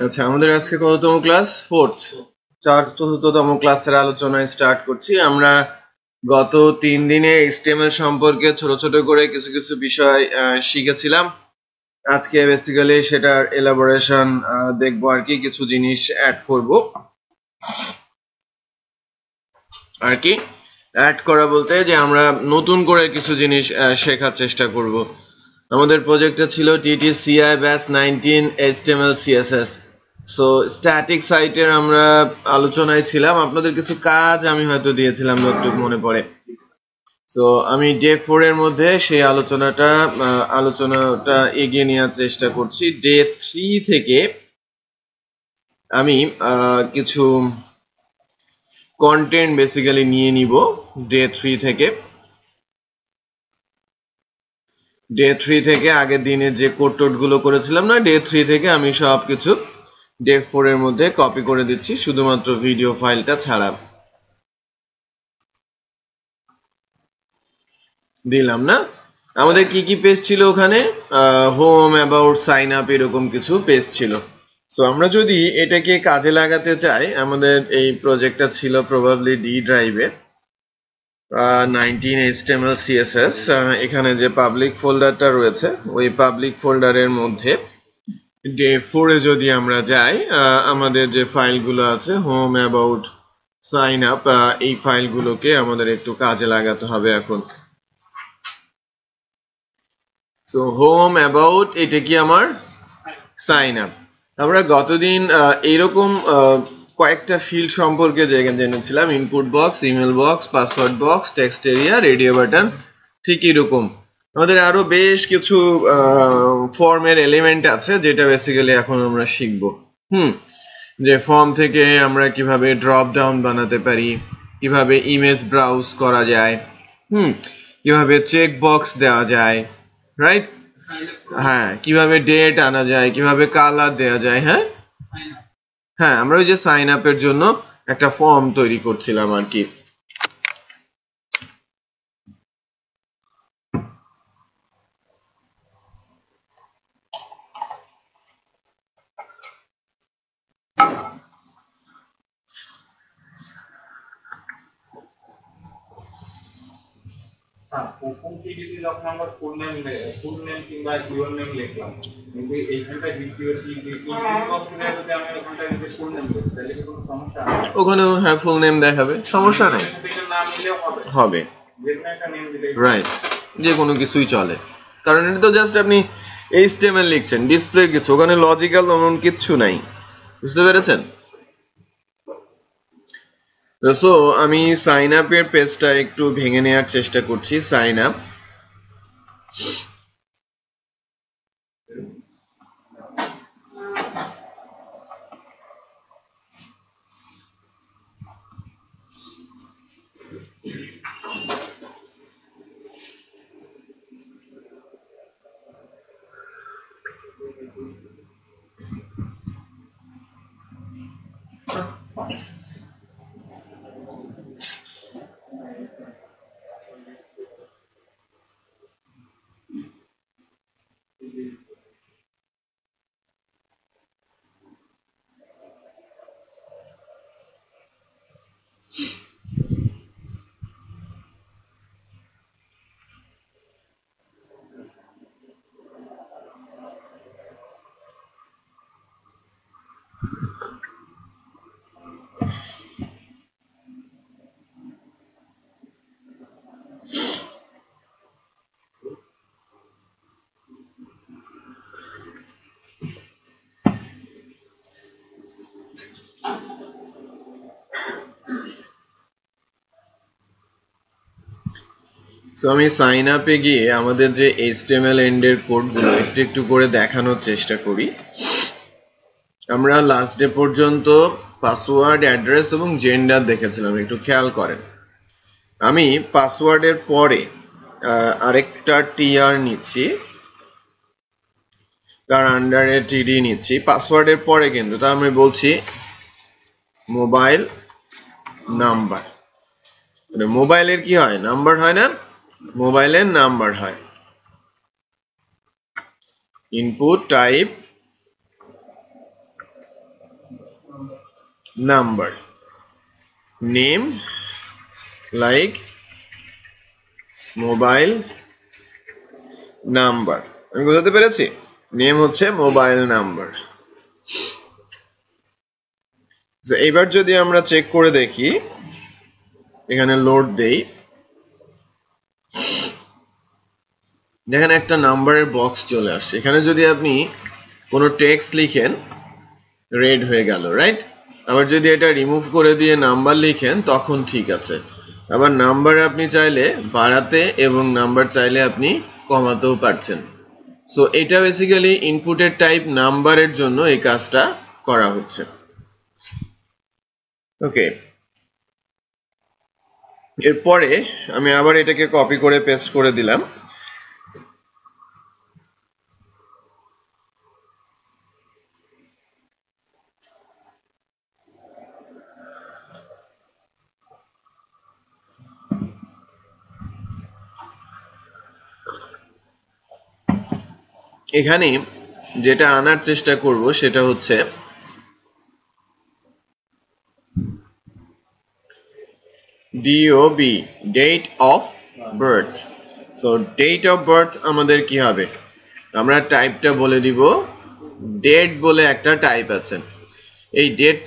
আচ্ছা, আমাদের আজকে কততম ক্লাস? চতুর্থতম ক্লাসের আলোচনায় স্টার্ট করছি। আমরা গত 3 দিনে HTML সম্পর্কে ছোট ছোট করে কিছু কিছু বিষয় শিখেছিলাম। আজকে বেসিক্যালি সেটার এলাবোরেশন দেখবো আর কি, কিছু জিনিস অ্যাড করব আর কি। অ্যাড করা বলতে যে আমরা নতুন করে কিছু জিনিস শেখার চেষ্টা করব। আমাদের প্রজেক্টে ছিল TTCI Batch 19 HTML CSS। So static সাইটের আমরা আলোচনায় ছিলাম। আপনাদের কিছু কাজ আমি হয়তো দিয়েছিলাম, যতটুকু মনে পড়ে। সো আমি ডে 4 এর মধ্যে সেই আলোচনাটা এগিয়ে নেওয়ার চেষ্টা করছি। ডে 3 থেকে আমি কিছু কন্টেন্ট বেসিক্যালি নিয়ে নিব। ডে 3 থেকে আগের দিনে যে কোড গুলো করেছিলাম না, ডে 3 থেকে আমি সবকিছু ডে 4 এর মধ্যে কপি করে দিচ্ছি, শুধুমাত্র ভিডিও ফাইলটা ছাড়া। দিলাম না? আমাদের কি কি পেজ ছিল ওখানে? হোম, অ্যাবাউট, সাইন আপ, এরকম কিছু পেজ ছিল। সো আমরা যদি এটাকে কাজে লাগাতে চাই, আমাদের এই প্রজেক্টটা ছিল প্রবাবলি ডি ড্রাইভে 19 HTML CSS। এখানে যে পাবলিক ফোল্ডারটা রয়েছে, ওই পাবলিক ফোল্ডারের মধ্যে ডে 4 এ যদি আমরা যাই, আমাদের যে ফাইলগুলো আছে হোম, অ্যাবাউট, সাইন আপ, এই ফাইলগুলোকে আমাদের একটু কাজে লাগাতে হবে এখন। সো হোম, অ্যাবাউট, এটা কি আমার সাইন আপ। আমরা গতদিন এইরকম কয়েকটা ফিল্ড সম্পর্কে জেনেছিলাম: input box, email box, password box, text area, radio button. ঠিক এরকম আমাদের আরো বেশ কিছু ফর্মের এলিমেন্ট আছে, যেটা বেসিক্যালি এখন আমরা শিখব। যে ফর্ম থেকে আমরা কিভাবে ড্রপ ডাউন বানাতে পারি, কিভাবে ইমেজ ব্রাউজ করা যায়, কিভাবে চেক বক্স দেওয়া যায়, রাইট? হ্যাঁ, কিভাবে ডেট আনা যায়, কিভাবে কালার দেওয়া যায়। হ্যাঁ, আমরা ওই যে সাইন আপের জন্য একটা ফর্ম তৈরি করছিলাম আর কি। ওখানেও হ্যাঁ ফুল নেম দেখাবে, সমস্যা নেই, হবে, রাইট, যে কোনো কিছুই চলে, কারণ এটা তো জাস্ট আপনি HTML লিখছেন, ডিসপ্লে কিছু, ওখানে লজিক্যাল এমন কিচ্ছু নাই, বুঝতে পেরেছেন? সো আমি সাইন আপের পেজটা একটু ভেঙে নেওয়ার চেষ্টা করছি। সাইন আপ, সো আমি সাইন আপে গিয়ে আমাদের যে HTML এন্ডের কোডগুলো একটু একটু করে দেখানোর চেষ্টা করি। আমরা লাস্ট ডে পর্যন্ত পাসওয়ার্ড, অ্যাড্রেস এবং জেন্ডার দেখেছিলাম, একটু খেয়াল করেন। আমি পাসওয়ার্ডের পরে আরেকটা TR নিচ্ছি, তার আন্ডারে TD নিচ্ছি, পাসওয়ার্ডের পরে কিন্তু তা আমি বলছি মোবাইল নাম্বার। মোবাইলের কি হয়? নাম্বার হয় না? মোবাইলের নাম্বার হয়। Input type number, name like mobile number. আমি বুঝাতে পেরেছি? নেম হচ্ছে মোবাইল নাম্বার। এবার যদি আমরা চেক করে দেখি, এখানে লোড দেই, দেখেন একটা নাম্বারের বক্স চলে আসছে। এখানে যদি আপনি কোনো টেক্সট লিখেন, রেড হয়ে গেল, রাইট? আবার যদি এটা রিমুভ করে দিয়ে নাম্বার লিখেন তখন ঠিক আছে। আবার নাম্বার আপনি চাইলে বাড়াতে এবং নাম্বার চাইলে আপনি কমাতেও পারছেন। সো এটা বেসিক্যালি ইনপুটের টাইপ নাম্বারের জন্য এই কাজটা করা হচ্ছে। ওকে, এরপরে আমি আবার এটাকে কপি করে পেস্ট করে দিলাম। এখানে যেটা আনার চেষ্টা করব সেটা হচ্ছে DOB, date of birth. So date of birth আমাদের কি হবে? আমরা টাইপটা বলে দিব, ডেট বলে একটা টাইপ আছে। এই ডেট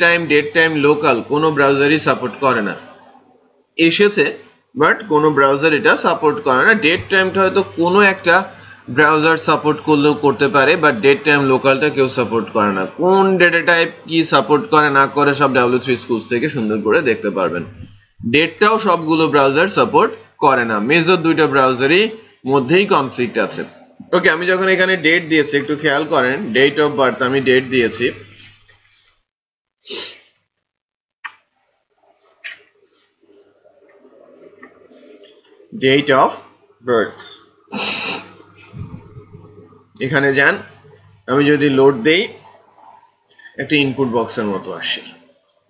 টাইম লোকাল কোনো ব্রাউজারই সাপোর্ট করে না। এসেছে বাট কোনো ব্রাউজার এটা সাপোর্ট করে না। ডেট টাইমটা হয়তো কোনো একটা ব্রাউজার সাপোর্ট করলেও করতে পারে, বাট ডেট টাইম লোকালটা কেউ সাপোর্ট করে না। কোন ডেটা টাইপ কি সাপোর্ট করে না করে সব W3 স্কুলস থেকে সুন্দর করে দেখতে পারবেন। ডেটটাও সবগুলো ব্রাউজার সাপোর্ট করে না, মেজর দুইটা ব্রাউজারই মধ্যেই কনফ্লিক্ট আছে। ওকে, আমি যখন এখানে ডেট দিয়েছি একটু খেয়াল করেন, ডেট অফ বার্থ আমি ডেট দিয়েছি, ডেট অফ বার্থ। এখানে যান, আমি যদি লোড দেই একটা ইনপুট বক্সের মতো আসে,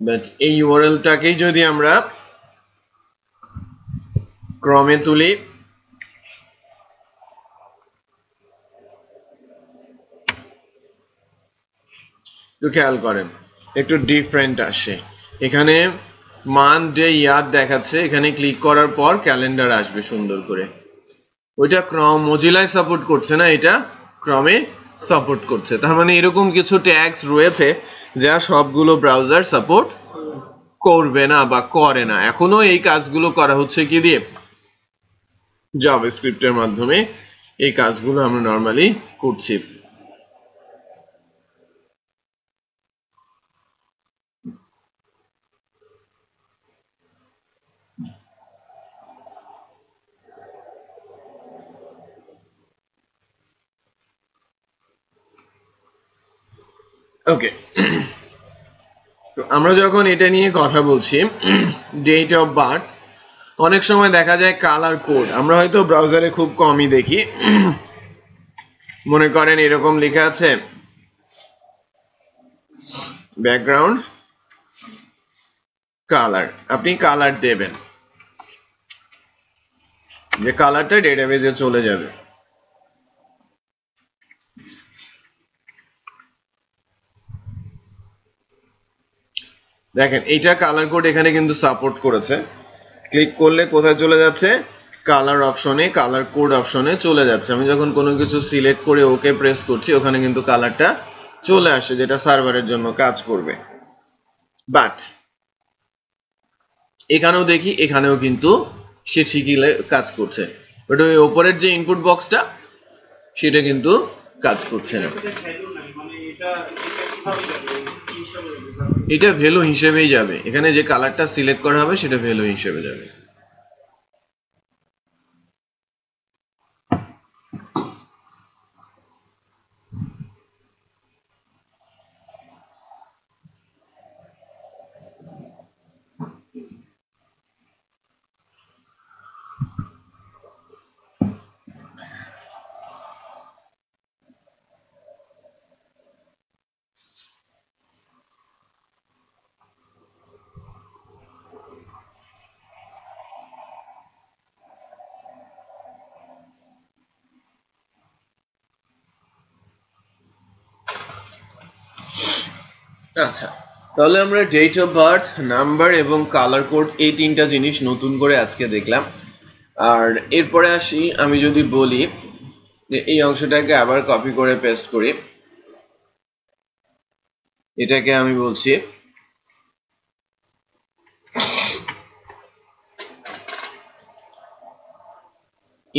বাট এই ইউআরএলটাকেই যদি আমরা ক্রমে তুলি, একটু খেয়াল করেন একটু ডিফারেন্ট আসে। এখানে মান ডে ইয়ার দেখাচ্ছে, এখানে ক্লিক করার পর ক্যালেন্ডার আসবে সুন্দর করে। ওইটা ক্রম মজিলায় সাপোর্ট করছে না, এটা ক্রমে সাপোর্ট করছে। তার মানে এরকম কিছু ট্যাগস রয়েছে যা সবগুলো ব্রাউজার সাপোর্ট করবে না বা করে না। এখনো এই কাজগুলো করা হচ্ছে কি দিয়ে? জাভাস্ক্রিপ্টের মাধ্যমে এই কাজগুলো আমরা নরমালি করছি। ওকে, আমরা যখন এটা নিয়ে কথা বলছি ডেট অফ বার্থ, অনেক সময় দেখা যায় কালার কোড আমরা হয়তো ব্রাউজারে খুব কমই দেখি। মনে করেন এরকম লেখা আছে ব্যাকগ্রাউন্ড কালার, আপনি কালার দেবেন, যে কালারটা ডেটাবেজে চলে যাবে। দেখেন এইটা কালার কোড এখানে কিন্তু সাপোর্ট করেছে। ক্লিক করলে কোথায় চলে যাচ্ছে? কালার অপশনে, কালার কোড অপশনে চলে যাচ্ছে। আমি যখন কোনো কিছু সিলেক্ট করে ওকে প্রেস করছি ওখানে কিন্তু কালারটা চলে আসে, যেটা সার্ভারের জন্য কাজ করবে। বাট এখানেও দেখি, এখানেও কিন্তু সে ঠিকই কাজ করছে, বাট ওই ওপরের যে ইনপুট বক্সটা সেটা কিন্তু কাজ করছে না। এটা ভ্যালু হিসেবেই যাবে, এখানে যে কালারটা সিলেক্ট করা হবে সেটা ভ্যালু হিসেবে যাবে। আচ্ছা, তাহলে আমরা ডেট অফ বার্থ, নাম্বার এবং কালার কোড এই তিনটা জিনিস নতুন করে আজকে দেখলাম। আর এরপরে আসি, আমি যদি বলি যে এই অংশটাকে আবার কপি করে পেস্ট করি, এটাকে আমি বলছি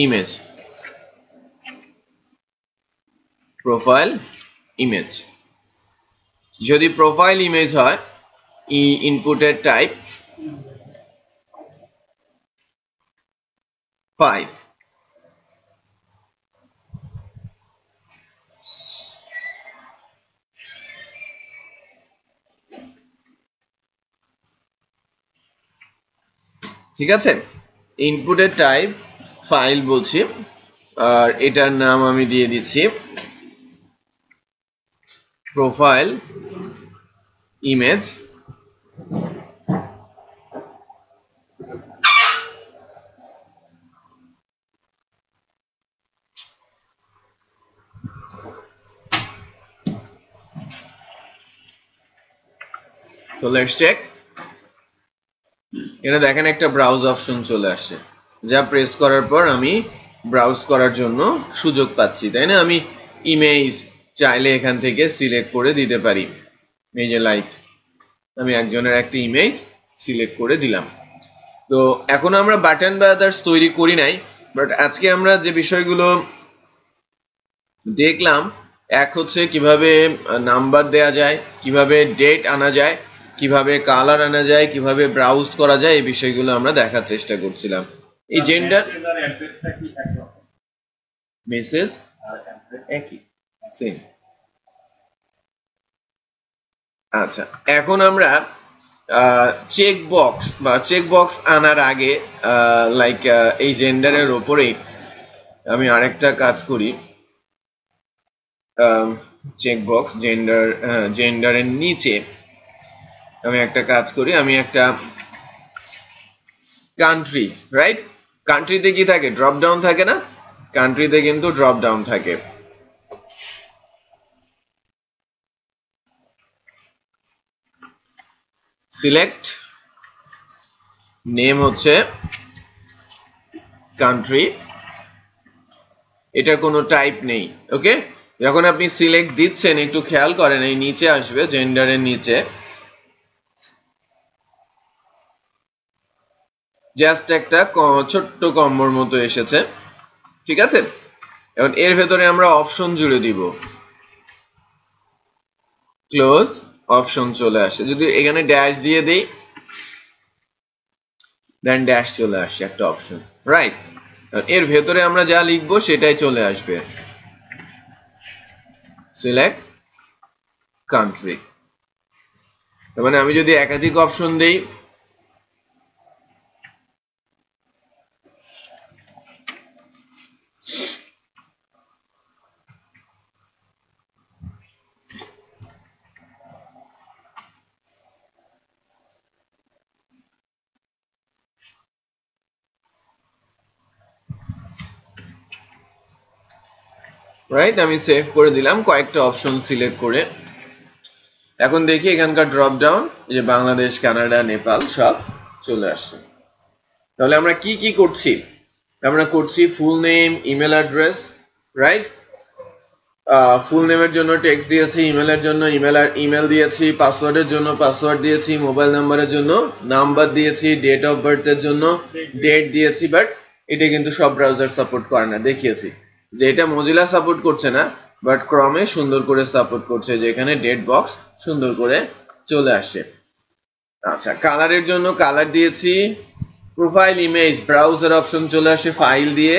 ইমেজ, প্রোফাইল ইমেজ। যদি প্রোফাইল ইমেজ হয়, ইনপুটের টাইপ 5, ঠিক আছে? ইনপুটের টাইপ ফাইল বলছি, আর এটার নাম আমি দিয়ে দিচ্ছি profile image. So let's check. এটা দেখেন একটা ব্রাউজ অপশন চলে আসছে, যা প্রেস করার পর আমি ব্রাউজ করার জন্য সুযোগ পাচ্ছি, তাই না? আমি ইমেজ চাইলে এখান থেকে সিলেক্ট করে দিতে পারি। এই যে লাইক, আমি একজনের একটা ইমেজ সিলেক্ট করে দিলাম। তো এখন আমরা বাটন বা আদার্স তৈরি করি নাই, বাট আজকে আমরা যে বিষয়গুলো দেখলাম, এক হচ্ছে কিভাবে নাম্বার দেয়া যায়, কিভাবে ডেট আনা যায়, কিভাবে কালার আনা যায়, কিভাবে ব্রাউজ করা যায়, এই বিষয়গুলো আমরা দেখার চেষ্টা করছিলাম। এই জেন্ডার, মেসেজ একই, সেম। আচ্ছা, এখন আমরা চেক বক্স বা চেক বক্স আনার আগে লাইক এই জেন্ডারের ওপরেই আমি আরেকটা কাজ করি। চেক বক্স জেন্ডারের নিচে আমি একটা কাজ করি, আমি একটা কান্ট্রি, রাইট? কান্ট্রিতে কি থাকে? ড্রপ ডাউন থাকে না? কান্ট্রিতে কিন্তু ড্রপ ডাউন থাকে। সিলেক্ট নেম হচ্ছে কান্ট্রি, এটার কোনো টাইপ নেই। ওকে, যখন আপনি সিলেক্ট দিচ্ছেন একটু খেয়াল করেন, এই নিচে আসবে জেন্ডারের নিচে জাস্ট একটা ছোট্ট কম্বোর মতো এসেছে, ঠিক আছে? এখন এর ভেতরে আমরা অপশন জুড়ে দিব, ক্লোজ অপশন চলে আসে। যদি এখানে ড্যাশ দিয়ে দেই, দেন ড্যাশ চলে আসে একটা অপশন, রাইট? এর ভেতরে আমরা যা লিখবো সেটাই চলে আসবে। সিলেক্ট কান্ট্রি, তার মানে আমি যদি একাধিক অপশন দেই, রাইট? আমি সেভ করে দিলাম কয়েকটা অপশন সিলেক্ট করে। এখন দেখি এখানকার ড্রপ ডাউন, যে বাংলাদেশ, কানাডা, নেপাল সব চলে আসছে। তাহলে আমরা কি কি করছি? আমরা করছি full name, email address, right? Full নেমের জন্য টেক্সট দিয়েছি, ইমেলের জন্য ইমেল দিয়েছি, পাসওয়ার্ডের জন্য পাসওয়ার্ড দিয়েছি, মোবাইল নাম্বারের জন্য নাম্বার দিয়েছি, ডেট অফ বার্থের জন্য ডেট দিয়েছি। বাট এটা কিন্তু সব ব্রাউজার সাপোর্ট করে না, দেখিয়েছি যে এটা মজিলা সাপোর্ট করছে না, বাট ক্রমে সুন্দর করে সাপোর্ট করছে, যেখানে ডেট বক্স সুন্দর করে চলে আসে। আচ্ছা, কালারের জন্য কালার দিয়েছি, প্রোফাইল ইমেজ ব্রাউজার অপশন চলে আসে ফাইল দিয়ে,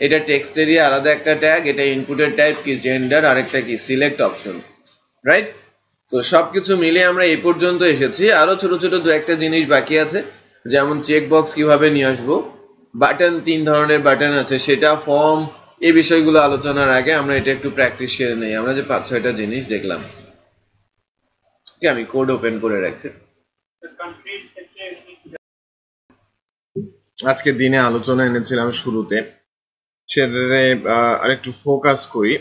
এটা টেক্সট এরিয়া আলাদা একটা ট্যাগ, এটা ইনপুটের টাইপ কি জেন্ডার, আরেকটা কি সিলেক্ট অপশন, রাইট? তো সবকিছু মিলে আমরা এই পর্যন্ত এসেছি। আরো ছোট ছোট দু একটা জিনিস বাকি আছে, যেমন চেক বক্স কিভাবে নিয়ে আসবো, বাটন 3 ধরনের বাটন আছে, সেটা ফর্ম, এই বিষয়গুলো আলোচনার আগে আমরা এটা একটু প্র্যাকটিস সেরে নেই। আমরা যে 5-6টা জিনিস দেখলাম, আমি কোড ওপেন করে রাখছি। আজকে দিনে আলোচনা এনেছিলাম শুরুতে, সেটাতে আরেকটু ফোকাস করি।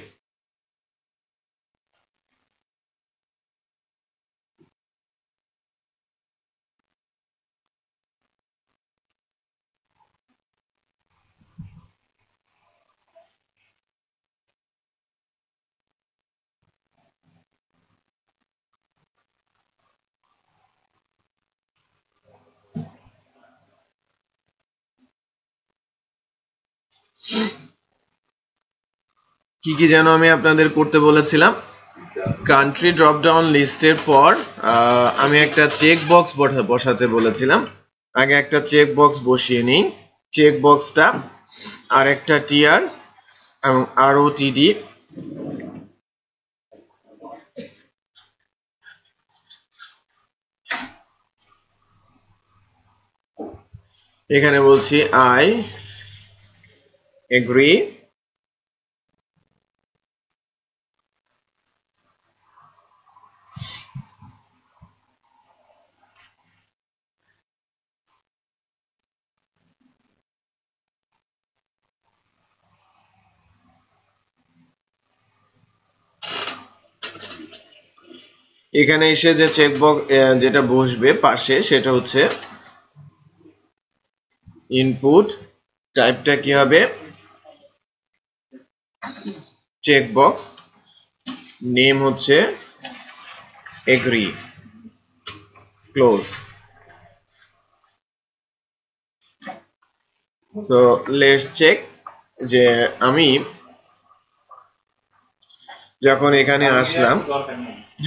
কি কি যেন আমি আপনাদের করতে বলেছিলাম, কান্ট্রি ড্রপ ডাউন লিস্টের পর আমি একটা চেক বক্স বসাতে বলেছিলাম। আগে একটা চেক বক্স বসিয়ে নিই। চেক বক্সটা আর একটা টিআর এবং ROTD এখানে বলছি আই এগ্রি, এখানে এসে যে চেক বক্স যেটা বসবে পাশে সেটা হচ্ছে ইনপুট, টাইপটা কি হবে চেক বক্স, নেম হচ্ছে এগ্রি, ক্লোজ। তো লেটস চেক যে আমি যখন এখানে আসলাম,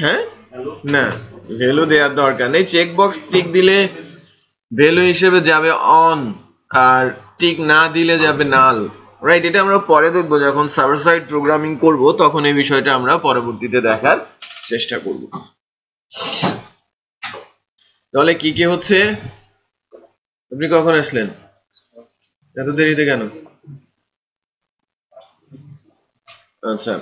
হ্যাঁ না ভ্যালু দেওয়ার দরকার নেই, চেক বক্স টিক দিলে ভ্যালু হিসেবে যাবে অন আর টিক না দিলে যাবে নাল, রাইট? এটা আমরা পরে দেখবো, যখন সার্ভার সাইড প্রোগ্রামিং করব তখন এই বিষয়টা আমরা পরবর্তীতে দেখার চেষ্টা করব। তাহলে কি কি হচ্ছে? আপনি কখন আসলেন? এত দেরিতে কেন? আচ্ছা,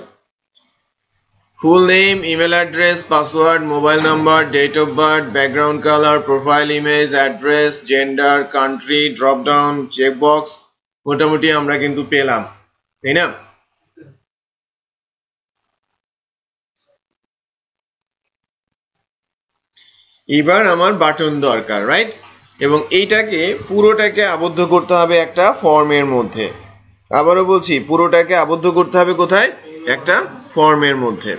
full name, email address, password, mobile number, date of birth, background color, profile image, address, gender, country, drop down, checkbox মোটামুটি আমরা কিন্তু পেলাম, তাই না? এবার আমার বাটন দরকার, রাইট? এবং এইটাকে পুরোটাকে আবদ্ধ করতে হবে একটা ফর্মের মধ্যে। আবারও বলছি, পুরোটাকে আবদ্ধ করতে হবে কোথায়? একটা ফর্মের মধ্যে।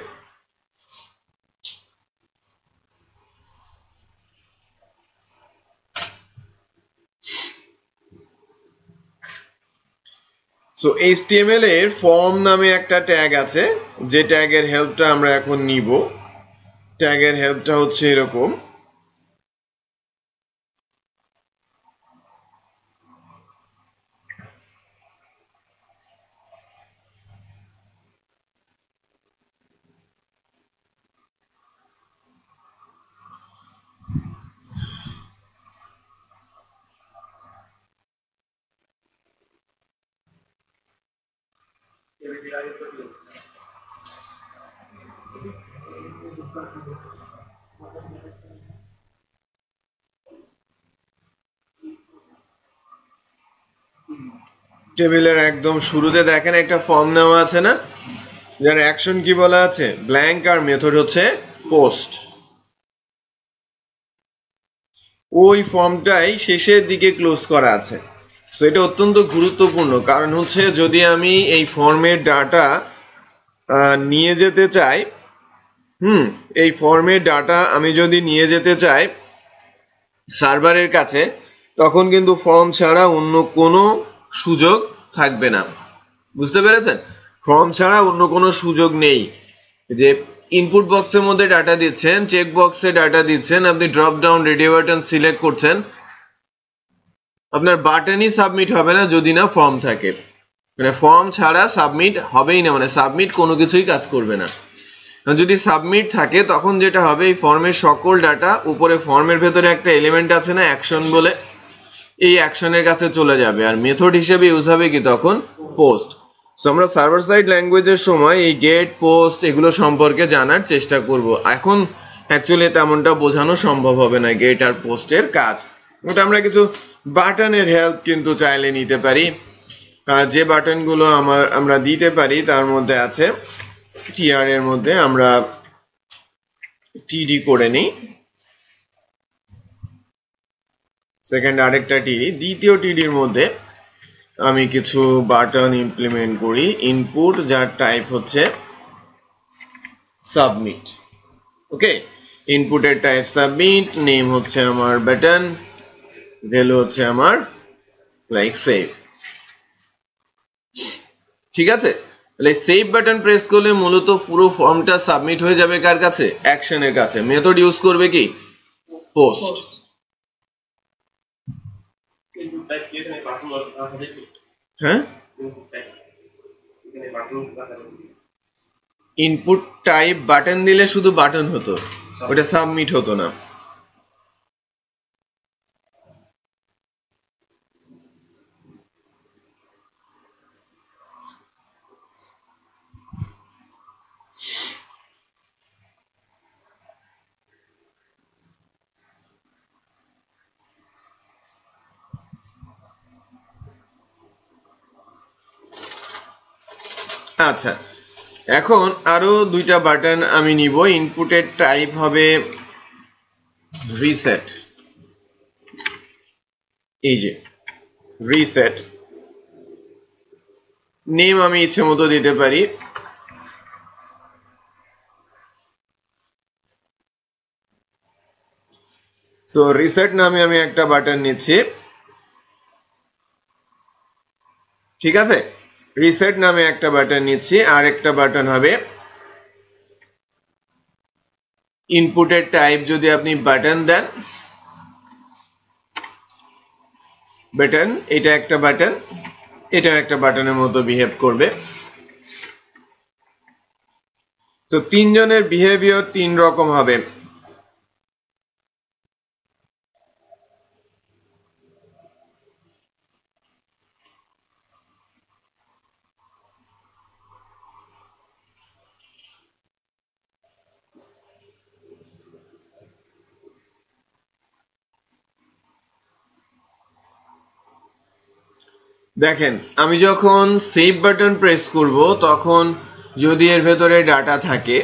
সো HTML এর ফর্ম নামে একটা ট্যাগ আছে, যে ট্যাগের হেল্পটা আমরা এখন নিব। ট্যাগের হেল্পটা হচ্ছে এরকম, টেবিলের একদম শুরুতে দেখেন একটা ফর্ম নেওয়া আছে না, যার অ্যাকশন কি বলা আছে? ব্ল্যাঙ্ক, আর মেথড হচ্ছে পোস্ট। ওই ফর্মটাই শেষের দিকে ক্লোজ করা আছে। সো এটা অত্যন্ত গুরুত্বপূর্ণ, কারণ হচ্ছে যদি আমি এই ফর্মের ডাটা নিয়ে যেতে চাই, এই ফর্মের ডাটা আমি যদি নিয়ে যেতে চাই সার্ভারের কাছে, তখন কিন্তু ফর্ম ছাড়া অন্য কোনো সুযোগ থাকবে না। বুঝতে পেরেছেন? ফর্ম ছাড়া অন্য কোনো সুযোগ নেই। যে ইনপুট বক্সের মধ্যে ডাটা দিচ্ছেন, চেক বক্সে ডাটা দিচ্ছেন, আপনি drop down radio button select করছেন, আপনার বাটনই সাবমিট হবে না যদি না ফর্ম থাকে। মানে ফর্ম ছাড়া সাবমিট হবেই না, মানে সাবমিট কোনো কিছুই কাজ করবে না। যদি সাবমিট থাকে তখন যেটা হবে, এই ফর্মের সকল ডাটা উপরে ফর্মের ভেতরে একটা এলিমেন্ট আছে না অ্যাকশন বলে, এই অ্যাকশনের কাছে চলে যাবে, আর মেথড হিসেবে ইউজ হবে কি তখন? পোস্ট। সো আমরা সার্ভার সাইড ল্যাঙ্গুয়েজের সময় এই গেট, পোস্ট এগুলো সম্পর্কে জানার চেষ্টা করব। এখন অ্যাকচুয়ালি তেমনটা বোঝানো সম্ভব হবে না গেট আর পোস্টের কাজ। ওটা আমরা কিছু বাটনের হেল্প কিন্তু চাইলে নিতে পারি। যে বাটনগুলো আমরা দিতে পারি তার মধ্যে আছে টিআর এর মধ্যে আমরা টিডি করে নিই, সেকেন্ড আরেকটা টিডি, দ্বিতীয় টিডির মধ্যে আমি কিছু বাটন ইমপ্লিমেন্ট করি। ইনপুট, যার টাইপ হচ্ছে সাবমিট। ওকে, ইনপুটের টাইপ সাবমিট, নেম হচ্ছে আমার বাটন, ভ্যালু হচ্ছে আমার লাইক সেভ। ঠিক আছে, তাহলে সেভ বাটন প্রেস করলে মূলত পুরো ফর্মটা সাবমিট হয়ে যাবে কার কাছে? অ্যাকশনের কাছে। মেথড ইউজ করবে কি? পোস্ট। হ্যাঁ, ইনপুট টাইপ বাটন দিলে শুধু বাটন হতো, ওটা সাবমিট হতো না। আচ্ছা, এখন আরো দুইটা বাটন আমি নিব। ইনপুটের টাইপ হবে রিসেট। এই যে রিসেট, নেম আমি ইচ্ছে মতো দিতে পারি। সো রিসেট নামে আমি একটা বাটন নিচ্ছি, ঠিক আছে? রিসেট নামে একটা বাটন নিচ্ছি। আর একটা বাটন হবে ইনপুটের টাইপ যদি আপনি বাটন দেন, বাটন, এটা একটা বাটন, এটা একটা বাটনের মতো বিহেভ করবে। তো তিনজনের বিহেভিয়ার তিন রকম হবে। দেখেন, আমি যখন সেভ বাটন প্রেস করব তখন যদি এর ভেতরে ডাটা থাকে,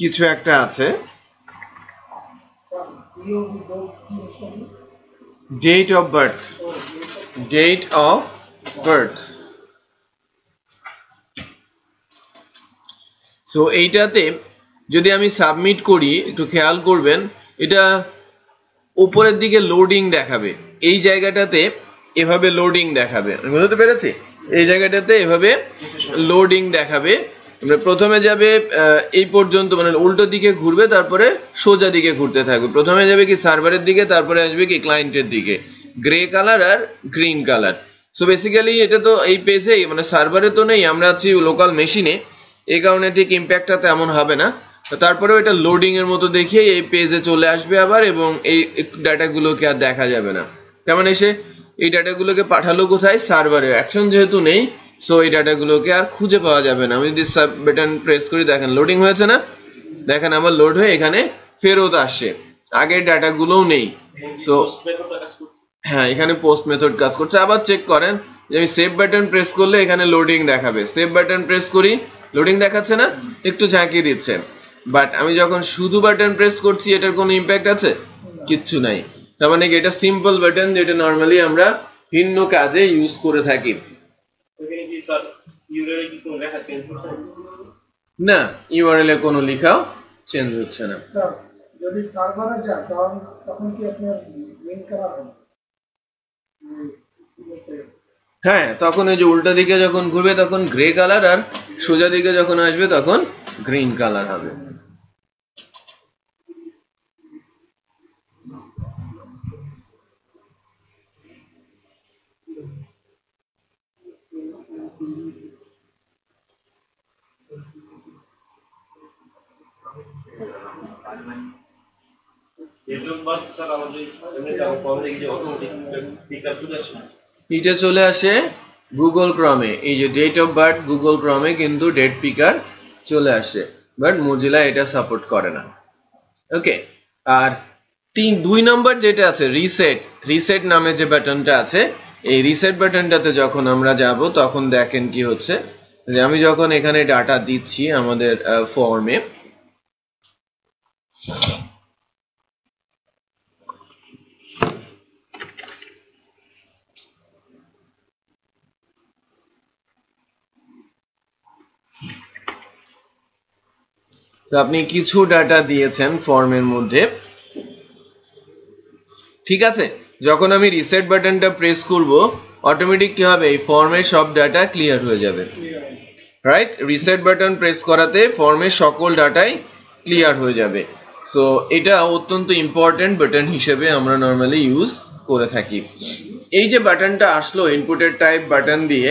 কিছু একটা আছে, date of birth, date of birth. So এইটাতে যদি আমি সাবমিট করি, একটু খেয়াল করবেন, এটা উপরের দিকে লোডিং দেখাবে। এই জায়গাটাতে এভাবে লোডিং দেখাবে, বুঝতে পেরেছি? এই জায়গাটাতে এভাবে লোডিং দেখাবে। প্রথমে যাবে এই পর্যন্ত, মানে উল্টো দিকে ঘুরবে, তারপরে সোজা দিকে ঘুরতে থাকবে। প্রথমে যাবে কি সার্ভারের দিকে, তারপরে আসবে কি ক্লায়েন্টের দিকে। গ্রে কালার আর গ্রিন কালার। সো বেসিক্যালি এটা তো এই পেজে, মানে সার্ভারে তো নেই, আমরা আছি লোকাল মেশিনে, এই কারণে ঠিক ইম্প্যাক্টটা তেমন হবে না। তারপরেও এটা লোডিং এর মতো দেখিয়ে এই পেজে চলে আসবে আবার, এবং এই ডাটাগুলোকে আর দেখা যাবে না। তেমন এসে এই ডাটাগুলোকে পাঠালো কোথায়? সার্ভারে। অ্যাকশন যেহেতু নেই, সো এই ডাটাগুলোকে আর খুঁজে পাওয়া যাবে না। আমি যদি সাব বাটন প্রেস করি, দেখেন লোডিং হয়েছে না? দেখেন আমার লোড হয়ে এখানে ফেরত আসছে, আগের ডাটাগুলোও নেই। সো হ্যাঁ, এখানে পোস্ট মেথড কাজ করছে। আবার চেক করেন যে আমি সেভ বাটন প্রেস করলে এখানে লোডিং দেখাবে। সেভ বাটন প্রেস করি, লোডিং দেখাচ্ছে না? একটু ঝাঁকিয়ে দিচ্ছে। বাট আমি যখন শুধু বাটন প্রেস করছি, এটার কোনো ইম্প্যাক্ট আছে? কিচ্ছু নাই। তার মানে এটা সিম্পল বাটন, যেটা নর্মালি আমরা ভিন্ন কাজে ইউজ করে থাকি। না, ইউআরএল এ কোনো লেখাও চেঞ্জ হচ্ছে না। যদি সার্ভারে যায় তখন কি আপনার লিংক করা হবে? হ্যাঁ, তখন এই যে উল্টা দিকে যখন ঘুরবে তখন গ্রে কালার, আর সোজা দিকে যখন আসবে তখন গ্রিন কালার হবে। এটা চলে আসে গুগল ক্রমে। এই যে ডেট অফ বার্থ গুগল ক্রমে কিন্তু ডেট পিকার চলে আসে, বাট মোজিলা এটা সাপোর্ট করে না। ওকে, আর 2 নম্বর যেটা আছে রিসেট, রিসেট নামে যে বাটনটা আছে, এই রিসেট বাটনটাতে যখন আমরা যাব তখন দেখেন কি হচ্ছে, যে আমি যখন এখানে ডাটা দিচ্ছি আমাদের ফর্মে, তো আপনি কিছু ডাটা দিয়েছেন ফর্মের মধ্যে, ঠিক আছে, যখন আমি রিসেট বাটনটা প্রেস করব অটোমেটিক কি হবে, এই ফর্মের সব ডাটা ক্লিয়ার হয়ে যাবে, রাইট? রিসেট বাটন প্রেস করাতে ফর্মের সকল ডাটাই ক্লিয়ার হয়ে যাবে। সো এটা অত্যন্ত ইম্পর্টেন্ট বাটন হিসেবে আমরা নরমালি ইউজ করে থাকি। এই যে বাটনটা আসলো ইনপুটের টাইপ বাটন দিয়ে,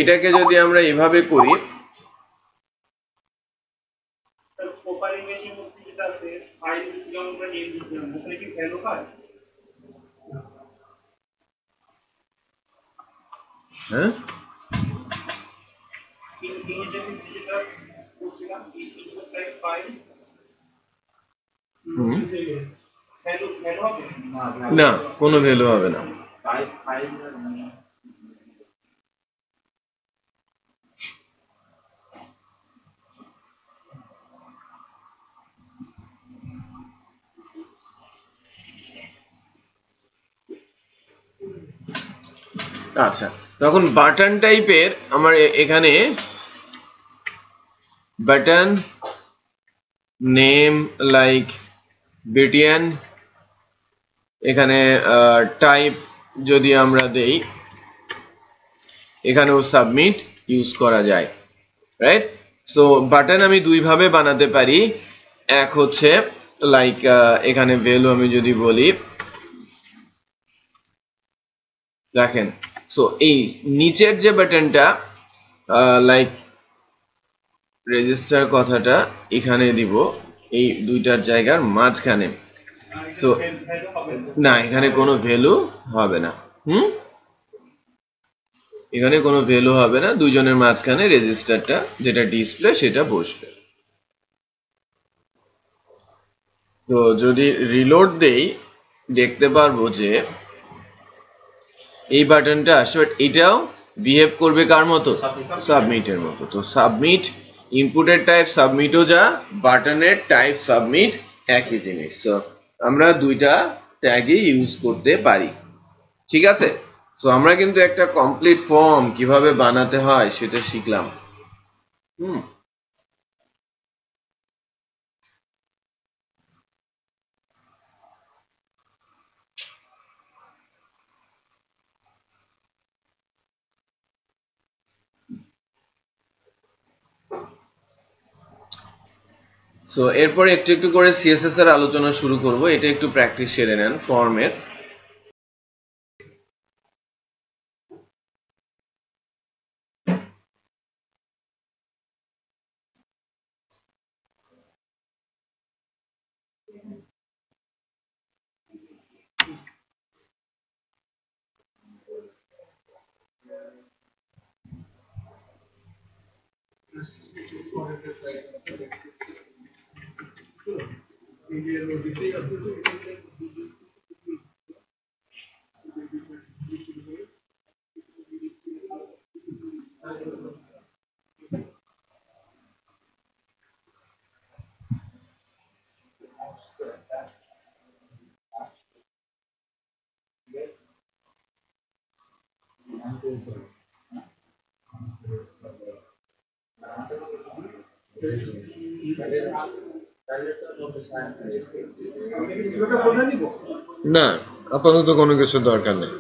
এটাকে যদি আমরা এভাবে করি, হ্যাঁ না, কোনো ভ্যালু হবে না। আচ্ছা, তখন বাটন টাইপের আমার এখানে বাটন নেম লাইক বিটিএন, এখানে টাইপ যদি আমরা দেই, এখানেও সাবমিট ইউজ করা যায়, রাইট? সো বাটন আমি দুই ভাবে বানাতে পারি। এক হচ্ছে লাইক এখানে ভ্যালু আমি যদি বলি, দেখেন, সো এই নিচের যে বাটনটা লাইক রেজিস্টার কথাটা এখানে দিব, এই দুইটার জায়গার মাঝখানে। সো না, এখানে কোনো ভ্যালু হবে না, এখানে কোনো ভ্যালু হবে না, দুইজনের মাঝখানে রেজিস্টারটা যেটা ডিসপ্লে সেটা বসবে। তো যদি রিলোড দেই দেখতে পারবো যে এই বাটনটা আসবে, এটাও বিহেভ করবে কার মতো, সাবমিটের মতো। তো সাবমিট, ইনপুটের টাইপ সাবমিটও যা, বাটনের টাইপ সাবমিট একই জিনিস। সো আমরা দুইটা ট্যাগই ইউজ করতে পারি, ঠিক আছে? সো আমরা কিন্তু একটা কমপ্লিট ফর্ম কিভাবে বানাতে হয় সেটা শিখলাম। সো এরপরে একটু একটু করে সিএসএস এর আলোচনা শুরু করব, এটা একটু প্র্যাকটিস সেরে নেন ফর্মের। না, আপাতত কোনো কিছু দরকার নেই।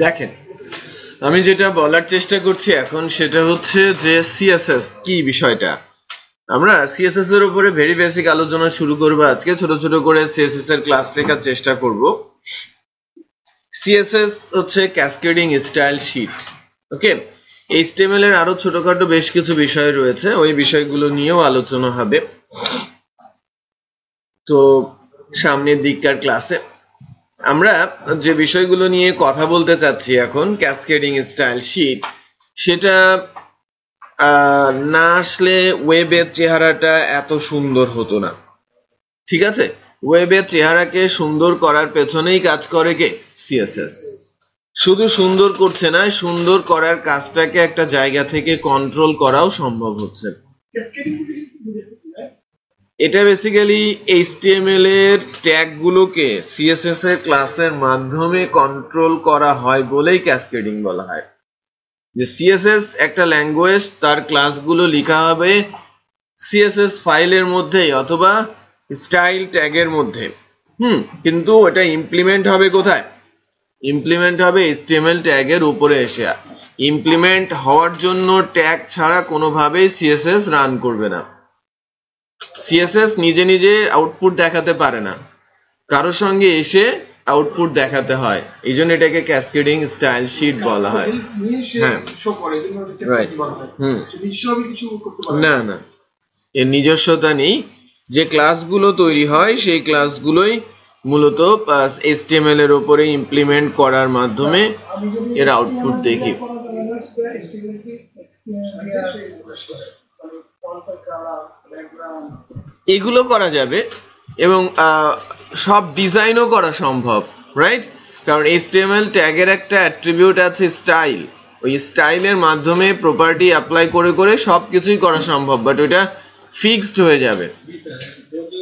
দেখেন, আমি যেটা বলার চেষ্টা করছি এখন সেটা হচ্ছে যে সিএসএস কি বিষয়টা। আমরা সিএসএস এর উপরে ভেরি বেসিক আলোচনা শুরু করব আজকে, ছোট ছোট করে সিএসএস এর ক্লাস লেখার চেষ্টা করব। সিএসএস হচ্ছে ক্যাসকেডিং স্টাইল শীট, ওকে? এইচটিএমএল এর আরো ছোটখাটো বেশ কিছু বিষয় রয়েছে, ওই বিষয়গুলো নিয়েও আলোচনা হবে তো সামনের দিককার ক্লাসে। আমরা যে বিষয়গুলো নিয়ে কথা বলতে চাচ্ছি এখন, ক্যাসকেডিং স্টাইল শীট, সেটা না আসলে ওয়েবের চেহারাটা এত সুন্দর হতো না, ঠিক আছে? ওয়েবের চেহারাকে সুন্দর করার পেছনেই কাজ করে কে, সিএসএস। শুধু সুন্দর করছে না, সুন্দর করার কাজটাকে একটা জায়গা থেকে কন্ট্রোল করাও সম্ভব হচ্ছে। এটা বেসিক্যালি HTML এর ট্যাগ গুলোকে CSS এর ক্লাসের মাধ্যমে কন্ট্রোল করা হয় বলেই ক্যাসকেডিং বলা হয়। যে CSS একটা ল্যাঙ্গুয়েজ, তার ক্লাসগুলো লেখা হবে CSS ফাইলের মধ্যে অথবা স্টাইল ট্যাগের মধ্যে। কিন্তু এটা ইমপ্লিমেন্ট হবে কোথায়? ইমপ্লিমেন্ট হবে HTML ট্যাগের উপরে এসে। ইমপ্লিমেন্ট হওয়ার জন্য ট্যাগ ছাড়া কোনোভাবেই CSS রান করবে না। CSS নিজে নিজে আউটপুট দেখাতে পারে না, কারোর সঙ্গে এসে আউটপুট দেখাতে হয়। এই জন্য এটাকে ক্যাসকেডিং স্টাইল শীট বলা হয়। হ্যাঁ, না না, এর নিজস্বতা নেই। যে ক্লাসগুলো তৈরি হয় সেই ক্লাসগুলোই মূলত HTML এর উপরে ইমপ্লিমেন্ট করার মাধ্যমে এর আউটপুট দেখি। এগুলো করা যাবে এবং সব ডিজাইনও করা সম্ভব, রাইট? কারণ HTML ট্যাগের একটা অ্যাট্রিবিউট আছে স্টাইল। ওই স্টাইলের মাধ্যমে প্রপার্টি অ্যাপ্লাই করে করে সবকিছুই করা সম্ভব, বাট ওটা ফিক্সড হয়ে যাবে,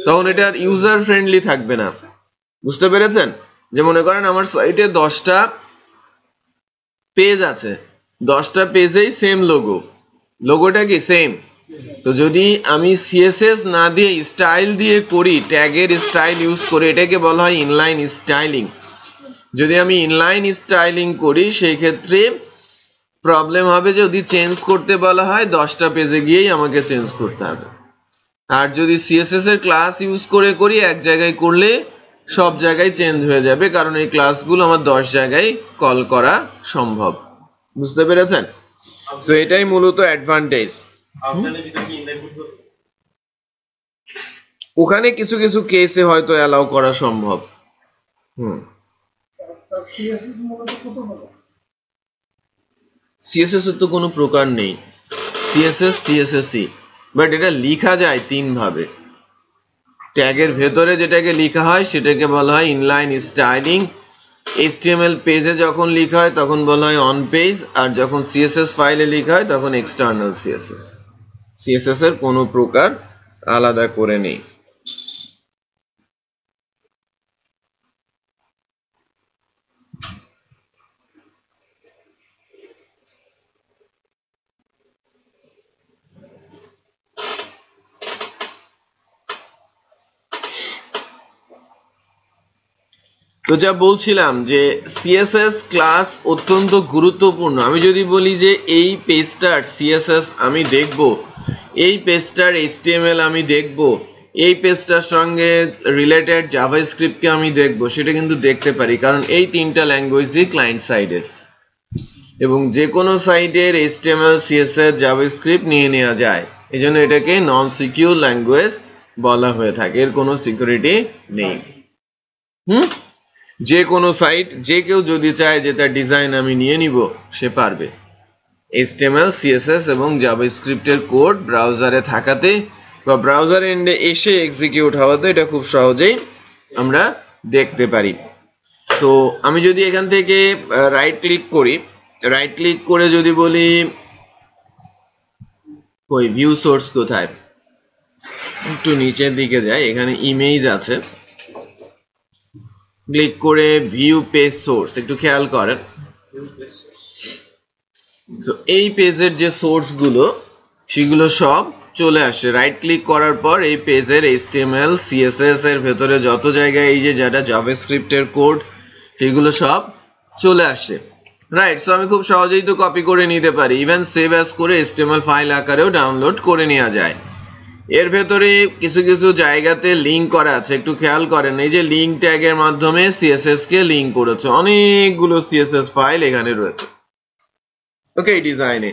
তখন এটা ইউজার ফ্রেন্ডলি থাকবে না। বুঝতে পেরেছেন? যে মনে করেন আমার সাইটে 10টা পেজ আছে, 10টা পেজেই সেম লোগোটা কি সেম। তো যদি আমি CSS না দিয়ে স্টাইল দিয়ে করি, ট্যাগের স্টাইল ইউজ করে, এটাকে বলা হয় ইনলাইন স্টাইলিং। যদি আমি ইনলাইন স্টাইলিং করি সেই ক্ষেত্রে প্রবলেম হবে, যদি চেঞ্জ করতে বলা হয় 10টা পেজে গিয়েই আমাকে চেঞ্জ করতে হবে। আর যদি CSS এর ক্লাস ইউজ করে করি, এক জায়গায় করলে সব জায়গায় চেঞ্জ হয়ে যাবে, কারণ এই ক্লাসগুলো আমার 10 জায়গায় কল করা সম্ভব। বুঝতে পেরেছেন? সো এটাই মূলত অ্যাডভান্টেজ। ওখানে কিছু কিছু কেসে হয়তো অ্যালাউ করা সম্ভব। CSS এর তো কোনো প্রকার নেই, CSS CSS-ই, বাট এটা লেখা যায় 3 ভাবে। ট্যাগের ভেতরে যেটাকে লেখা হয় সেটাকে বলা হয় ইনলাইন স্টাইলিং। HTML পেজে যখন লেখা হয় তখন বলা হয় অন পেজ, আর যখন CSS ফাইলে লেখা হয় তখন এক্সটার্নাল CSS। CSS এর কোনো প্রকার আলাদা করে নেই। তো যা বলছিলাম যে CSS ক্লাস অত্যন্ত গুরুত্বপূর্ণ। আমি যদি বলি যে এই পেজটার CSS আমি দেখব, এই পেজটার HTML আমি দেখব, এই পেজটার সঙ্গে রিলেটেড জাভাস্ক্রিপ্টকে আমি দেখব, সেটা কিন্তু দেখতে পারি, কারণ এই 3টা ল্যাঙ্গুয়েজই ক্লায়েন্ট সাইডের, এবং যে কোনো সাইডের HTML CSS জাভাস্ক্রিপ্ট নিয়ে নেওয়া যায়। এই জন্য এটাকে নন সিকিউর ল্যাঙ্গুয়েজ বলা হয়ে থাকে, এর কোনো সিকিউরিটি নেই। যে কোনো সাইট, যে কেউ যদি চায় যে তার ডিজাইন আমি নিয়ে নিব, সে পারবে। HTML CSS এবং জাভাস্ক্রিপ্টের কোড ব্রাউজারে থাকাতে বা ব্রাউজার এন্ডে এসে এক্সিকিউট হওয়াতে এটা খুব সহজেই আমরা দেখতে পারি। তো আমি যদি এখান থেকে রাইট ক্লিক করি, রাইট ক্লিক করে যদি বলি ওই ভিউ সোর্স কোথায়, একটু নিচের দিকে যাই, এখানে ইমেজ আছে, ক্লিক করে ভিউ পেজ সোর্স, একটু খেয়াল করেন। তো এই পেজের যে সোর্স গুলো সেগুলো সব চলে আসে। রাইট ক্লিক করার পর এই পেজের HTML CSS এর ভেতরে যত জায়গায় এই যে যেটা জাভাস্ক্রিপ্টের কোড সেগুলো সব চলে আসে, রাইট? সো আমি খুব সহজেই তো কপি করে নিতে পারি, ইভেন সেভ অ্যাজ করে HTML ফাইল আকারেও ডাউনলোড করে নেওয়া যায়। এর ভেতরে কিছু কিছু জায়গাতে লিঙ্ক করা আছে, একটু খেয়াল করেন। এই যে লিঙ্ক ট্যাগের মাধ্যমে CSS কে লিঙ্ক করেছে, অনেকগুলো CSS ফাইল এখানে রয়েছে, ওকে, ডিজাইনে।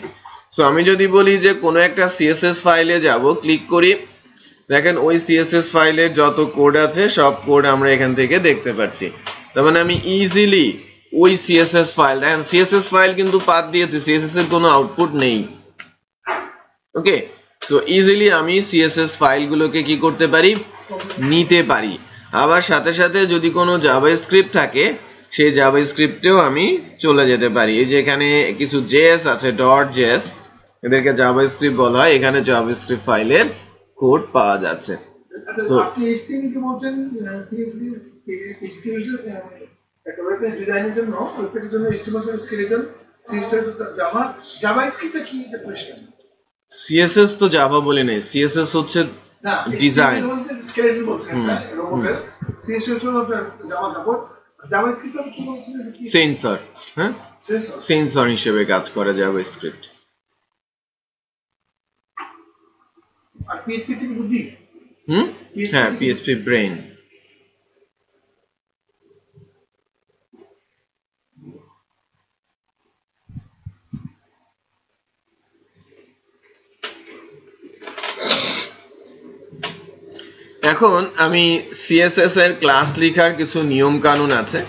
সো আমি যদি বলি যে কোনো একটা CSS ফাইলে যাব, ক্লিক করি, দেখেন ওই CSS ফাইলের যত কোড আছে সব কোড আমরা এখান থেকে দেখতে পাচ্ছি। তার মানে আমি ইজিলি ওই CSS ফাইল, দেখেন CSS ফাইল কিন্তু পাথ দিয়েছে, CSS এর কোনো আউটপুট নেই, ওকে। সো ইজিলি আমি CSS ফাইলগুলোকে কি করতে পারি, নিতে পারি। আবার সাথে সাথে যদি কোনো জাভাস্ক্রিপ্ট থাকে সেই জাভাস্ক্রিপ্টেও আমি চলে যেতে পারি। এই যে এখানে কিছু JS আছে, .js, এদেরকে জাভাস্ক্রিপ্ট বলা হয়, এখানে জাভাস্ক্রিপ্ট ফাইলের কোড পাওয়া যাচ্ছে। তো আপনি এইচটিএম কি বলছেন সিএসভি স্কেলেটন একটা ওয়েবপেজ ডিজাইনের জন্য ওয়েবপেজের জন্য এইচটিএমএল স্কেলেটন সিএসএস জাভা জাভাস্ক্রিপ্টটা কি এটা প্রশ্ন সিএসএস তো জাভা বলে নেই, সিএসএস হচ্ছে না ডিজাইন। স্কেলেটন বলছেন রোবটের সিএসএস হলো জাভা কাপড় জাভাস্ক্রিপ্ট কি বলছেন সেন্সর, হ্যাঁ সেন্সর হিসেবে কাজ করে জাভাস্ক্রিপ্ট। আর পিএইচপি থেকে বুদ্ধি হ্যাঁ পিএসপি ব্রেইন। এখন আমি সিএসএস এর ক্লাস লেখার কিছু নিয়ম কানুন আছে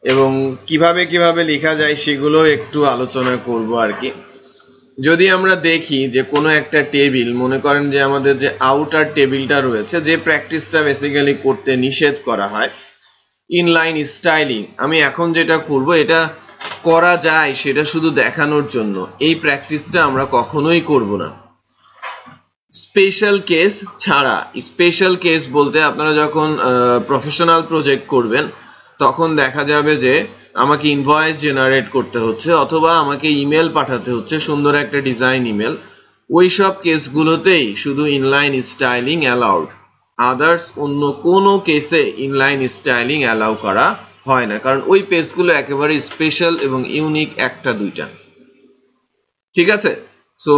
এবং কিভাবে কিভাবে লেখা যায় সেগুলো একটু আলোচনা করব আর কি। যদি আমরা দেখি যে কোনো একটা টেবিল, মনে করেন যে আমাদের যে আউটার টেবিলটা রয়েছে, যে প্র্যাকটিসটা বেসিক্যালি করতে নিষেধ করা হয় ইনলাইন স্টাইলিং, আমি এখন যেটা করব এটা করা যায় সেটা শুধু দেখানোর জন্য, এই প্র্যাকটিসটা আমরা কখনোই করব না স্পেশাল কেস ছাড়া। স্পেশাল কেস বলতে আপনারা যখন প্রফেশনাল প্রজেক্ট করবেন তখন দেখা যাবে যে আমাকে ইনভয়েস জেনারেট করতে হচ্ছে অথবা আমাকে ইমেল পাঠাতে হচ্ছে, সুন্দর একটা ডিজাইন ইমেল, ওই সব কেসগুলোতেই শুধু ইনলাইন স্টাইলিং অ্যালাউড। আদার্স অন্য কোনো কেসে ইনলাইন স্টাইলিং অ্যালাউ করা হয় না, কারণ ওই পেজগুলো একেবারে স্পেশাল এবং ইউনিক একটা দুইটা। ঠিক আছে, so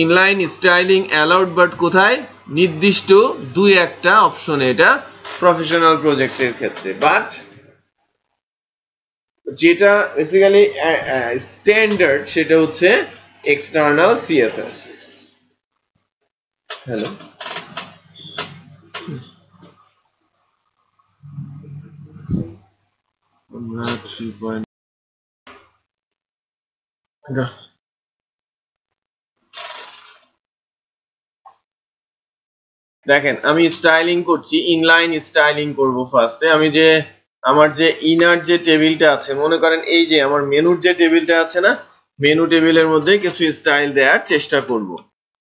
inline styling allowed, but কোথায়? নির্দিষ্ট দুই একটা অপশনে, এটা প্রফেশনাল প্রজেক্টের ক্ষেত্রে। বাট যেটা বেসিক্যালি স্ট্যান্ডার্ড সেটা হচ্ছে এক্সটার্নাল সিএসএস। হ্যালো, আমরা 3. দেখেন আমি স্টাইলিং করছি, ইনলাইন স্টাইলিং করব ফার্স্টে। আমি যে আমার যে ইনার যে টেবিলটা আছে, মনে করেন এই যে আমার মেনুর যে টেবিলটা আছে না, মেনু টেবিলের মধ্যে কিছু স্টাইল দেওয়ার চেষ্টা করব।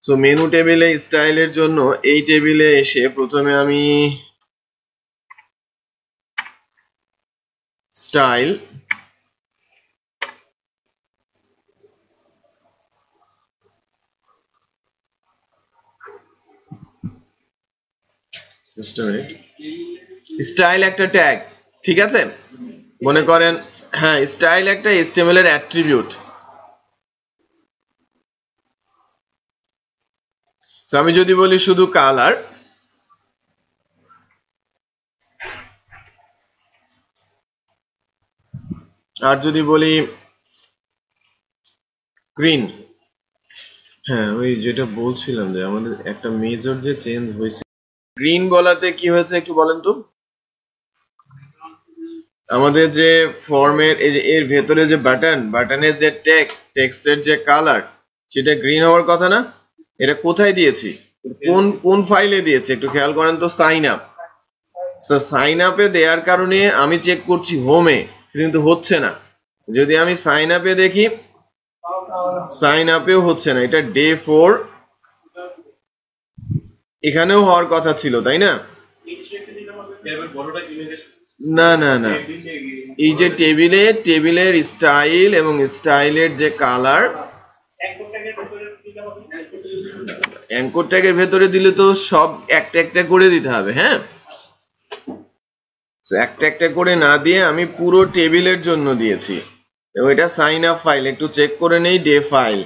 সো মেনু টেবিলে স্টাইলের জন্য এই টেবিলে এসে প্রথমে আমি স্টাইল, স্টাইল একটা ট্যাগ, ঠিক আছে, মনে করেন হ্যাঁ স্টাইল একটা HTML এর অ্যাট্রিবিউট। আমি যদি বলি শুধু কালার, আর যদি বলি গ্রিন, হ্যাঁ ওই যেটা বলছিলাম যে আমাদের একটা মেজর যে চেঞ্জ হয়েছে, গ্রিন বলাতে কি হয়েছে একটু বলেন তো। আমাদের যে ফর্মের এই যে এর ভেতরে যে বাটনের যে টেক্সটের যে কালার সেটা গ্রিন হওয়ার কথা না? এটা কোথায় দিয়েছি, কোন ফাইলে দিয়েছি একটু খেয়াল করেন তো। সাইন আপ, সাইন আপে দেওয়ার কারণে আমি চেক করছি হোমে, কিন্তু হচ্ছে না। যদি আমি সাইন আপে দেখি, সাইন আপেও হচ্ছে না, এটা ডে 4 এখানেও হওয়ার কথা ছিল, তাই না? না না না, এই যে টেবিলের স্টাইল এবং স্টাইলের যে কালার, অ্যাঙ্কর ট্যাগের ভেতরে দিলে তো সব একটা একটা করে দিতে হবে। হ্যাঁ, একটা একটা করে না দিয়ে আমি পুরো টেবিলের জন্য দিয়েছি এবং এটা সাইন আপ ফাইল, একটু চেক করে নেই ডে ফাইল।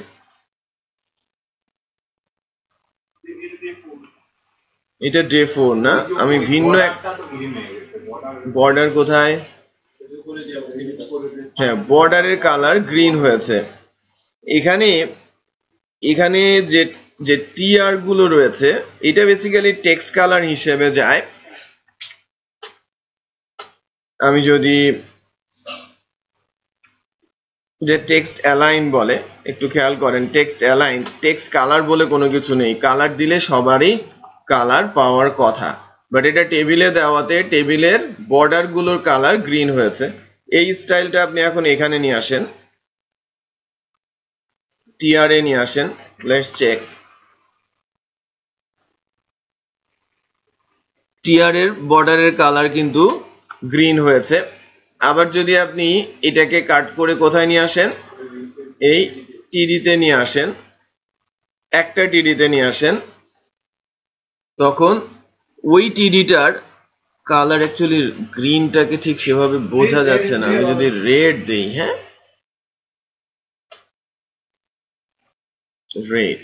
এটা ডে 4 না, আমি ভিন্ন এক বর্ডার কোথায়, হ্যাঁ বর্ডারের কালার গ্রিন হয়েছে। এখানে যে টিআর গুলো রয়েছে এটা বেসিক্যালি টেক্সট কালার হিসেবে যায়। আমি যদি যে টেক্সট অ্যালাইন বলে, একটু খেয়াল করেন, টেক্সট অ্যালাইন, টেক্সট কালার বলে কোনো কিছু নেই, কালার দিলে সবারই কালার পাওয়ার কথা, বাট এটা টেবিলে দেওয়াতে টেবিলের বর্ডার গুলোর কালার গ্রিন হয়েছে। এই স্টাইলটা আপনি এখন এখানে নিয়ে আসেন, টিআর এ নিয়ে আসেন, লেটস চেক। টিয়ারের বর্ডারের কালার কিন্তু গ্রিন হয়েছে। আবার যদি আপনি এটাকে কাট করে কোথায় নিয়ে আসেন, এই টিডিতে নিয়ে আসেন, একটা টিডিতে নিয়ে আসেন, তখন ওই টিডিটার কালার অ্যাকচুয়ালি গ্রিনটাকে ঠিক সেভাবে বোঝা যাচ্ছে না। আমি যদি রেড দেই, হ্যাঁ রেড,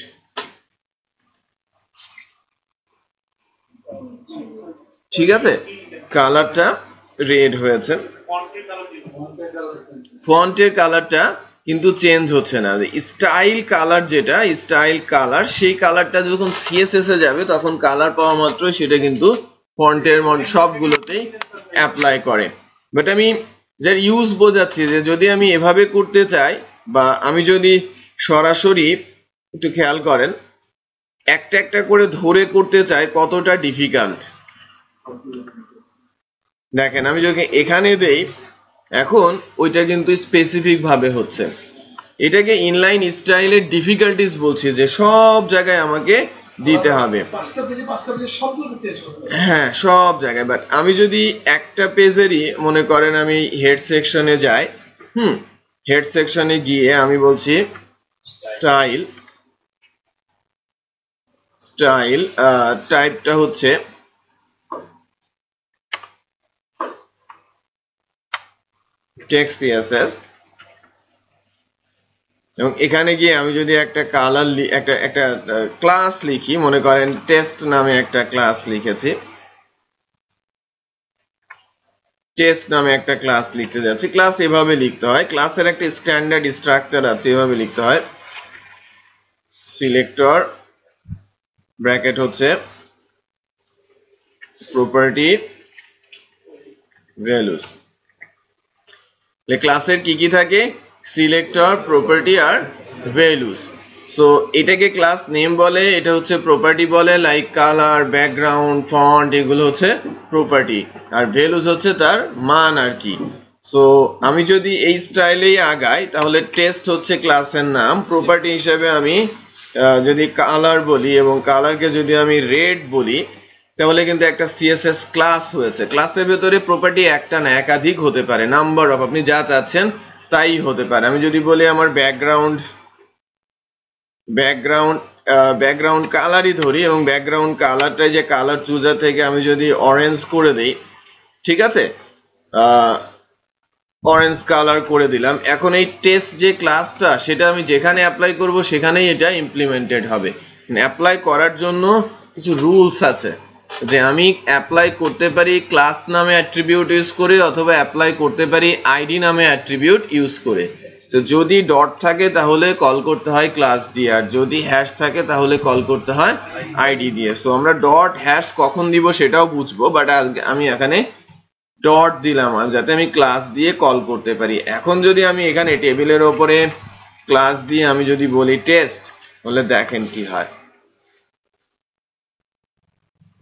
ঠিক আছে, কালারটা রেড হয়েছে। ফন্টের কালারটা কিন্তু চেঞ্জ হচ্ছে না। স্টাইল কালার, যেটা স্টাইল কালার, সেই কালারটা যখন সিএসএস এ যাবে তখন কালার পাওয়া মাত্র সেটা কিন্তু ফন্টের সবগুলোতেই অ্যাপ্লাই করে। বাট আমি যার ইউজ বোঝাচ্ছি যে যদি আমি এভাবে করতে চাই, বা আমি যদি সরাসরি, একটু খেয়াল করেন, একটা একটা করে ধরে করতে চাই কতটা ডিফিকাল্ট। দেখেন আমি যদি এখানে দেই, এখন ওইটা কিন্তু স্পেসিফিক ভাবে হচ্ছে। এটাকে ইনলাইন স্টাইলের ডিফিকাল্টিস বলছি, যে সব জায়গায় আমাকে দিতে হবে, হ্যাঁ সব জায়গায়। বাট আমি যদি একটা পেজেরই মনে করেন আমি হেড সেকশনে যাই, হেড সেকশনে গিয়ে আমি বলছি স্টাইল, স্টাইল টাইপটা হচ্ছে টেক্সট সিএসএস, এবং এখানে গিয়ে আমি যদি একটা কালার একটা ক্লাস লিখি, মনে করেন টেস্ট নামে একটা ক্লাস লিখেছি, টেস্ট নামে একটা ক্লাস লিখতে যাচ্ছি। ক্লাস এভাবে লিখতে হয়, ক্লাসের একটা স্ট্যান্ডার্ড স্ট্রাকচার আছে, এভাবে লিখতে হয়। সিলেক্টর ব্র্যাকেট হচ্ছে প্রপার্টি ভ্যালুস। ক্লাসের কি কি থাকে? সিলেক্টর, প্রপার্টি আর ভ্যালুস। সো এটাকে ক্লাস নেম বলে, এটা হচ্ছে প্রপার্টি বলে, লাইক কালার, ব্যাকগ্রাউন্ড, ফন্ট, এগুলো হচ্ছে প্রপার্টি, আর ভ্যালুস হচ্ছে তার মান আর কি। সো আমি যদি এই স্টাইলেই আগাই, তাহলে টেস্ট হচ্ছে ক্লাসের নাম, প্রপার্টি হিসেবে আমি যদি কালার বলি এবং কালারকে যদি আমি রেড বলি, তাহলে কিন্তু একটা সিএসএস ক্লাস হয়েছে। ক্লাসের ভেতরে প্রপার্টি একটা না একাধিক হতে পারে, নাম্বার অফ, আপনি যা চাচ্ছেন তাই হতে পারে। আমি যদি বলি আমার ব্যাকগ্রাউন্ড কালারই ধরি, এবং ব্যাকগ্রাউন্ড কালারটা যে কালার চুজার থেকে আমি যদি অরেঞ্জ করে দেই, ঠিক আছে, অরেঞ্জ কালার করে দিলাম। এখন এই টেস্ট যে ক্লাসটা, সেটা আমি যেখানে অ্যাপ্লাই করব সেখানেই এটা ইমপ্লিমেন্টেড হবে। অ্যাপ্লাই করার জন্য কিছু রুলস আছে, যে আমি অ্যাপ্লাই করতে পারি ক্লাস নামে অ্যাট্রিবিউট ইউজ করে, অথবা অ্যাপ্লাই করতে পারি আইডি নামে অ্যাট্রিবিউট ইউজ করে। তো যদি ডট থাকে তাহলে কল করতে হয় ক্লাস দিয়ে, আর যদি হ্যাশ থাকে তাহলে কল করতে হয় আইডি দিয়ে। সো আমরা ডট হ্যাশ কখন দিব সেটাও বুঝবো, বাট আমি এখানে ডট দিলাম যাতে আমি ক্লাস দিয়ে কল করতে পারি। এখন যদি আমি এখানে টেবিলের ওপরে ক্লাস দিয়ে আমি যদি বলি টেস্ট, তাহলে দেখেন কি হয়।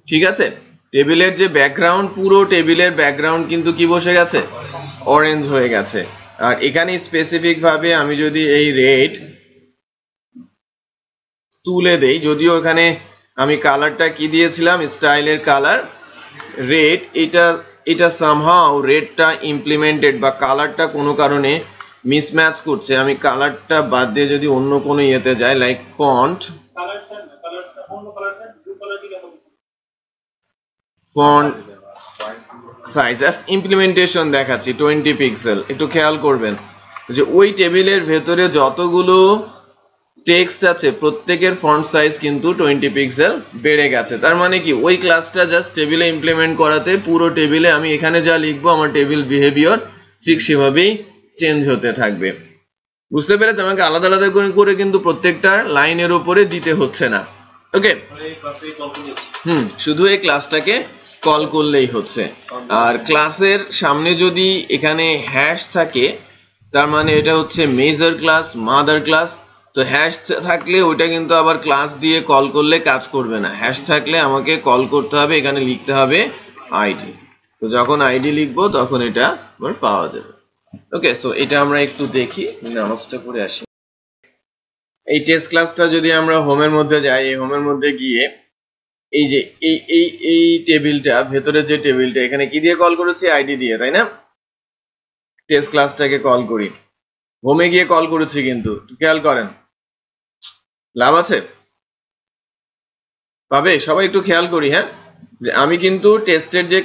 ঠিক আছে, টেবিলের যে ব্যাকগ্রাউন্ড, পুরো টেবিলের ব্যাকগ্রাউন্ড কিন্তু কি বসে গেছে, অরেঞ্জ হয়ে গেছে। আর এখানে স্পেসিফিক ভাবে আমি যদি এই রেড তুলে দেই, যদিও এখানে আমি কালারটা কি দিয়েছিলাম, স্টাইলের কালার রেড, এটা সামহাউ রেডটা ইমপ্লিমেন্টেড বা কালারটা কোনো কারণে মিসম্যাচ করছে। আমি কালারটা বাদ দিয়ে যদি অন্য কোনো ইয়েতে যাই, লাইক ফন্ট সাইজ, ইমপ্লিমেন্টেশন দেখাচ্ছি 20 পিক্সেল। একটু খেয়াল করবেন যে ওই টেবিলের ভেতরে যতগুলো টেক্সট আছে প্রত্যেকের ফন্ট সাইজ কিন্তু 20 পিক্সেল বেড়ে গেছে। তার মানে কি, ওই ক্লাসটা জাস্ট টেবিলে ইমপ্লিমেন্ট করাতে পুরো টেবিলে আমি এখানে যা লিখবো আমার টেবিল বিহেভিয়ার ঠিক সেভাবেই চেঞ্জ হতে থাকবে। বুঝতে পেরেছ? আমাকে আলাদা আলাদা করে কিন্তু প্রত্যেকটা লাইনের উপরে দিতে হচ্ছে না। ওকে, শুধু এই ক্লাসটাকে কল করলেই হচ্ছে। আর ক্লাসের সামনে যদি এখানে হ্যাশ থাকে, তার মানে এটা হচ্ছে মেজর ক্লাস, মাদার ক্লাস। তো হ্যাশ থাকলে ওইটা কিন্তু আবার ক্লাস দিয়ে কল করলে কাজ করবে না। হ্যাশ থাকলে আমাকে কল করতে হবে, এখানে লিখতে হবে আইডি। তো যখন আইডি লিখবো তখন এটা আবার পাওয়া যাবে। ওকে, সো এটা আমরা একটু দেখি, নামাজটা পড়ে আসি। এই টেস্ট ক্লাসটা যদি আমরা হোমের মধ্যে যাই, এই হোমের মধ্যে গিয়ে এই যে এই টেবিলটা, ভেতরে যে টেবিলটা, এখানে কি দিয়ে কল করেছি? আইডি দিয়ে, তাই না? টেস্ট ক্লাসটাকে কল করি, হোমে গিয়ে কল করেছি, কিন্তু খেয়াল করেন লাভ আছে পাবে সবাই, একটু খেয়াল করি। হ্যাঁ, যে আমি কিন্তু টেস্টের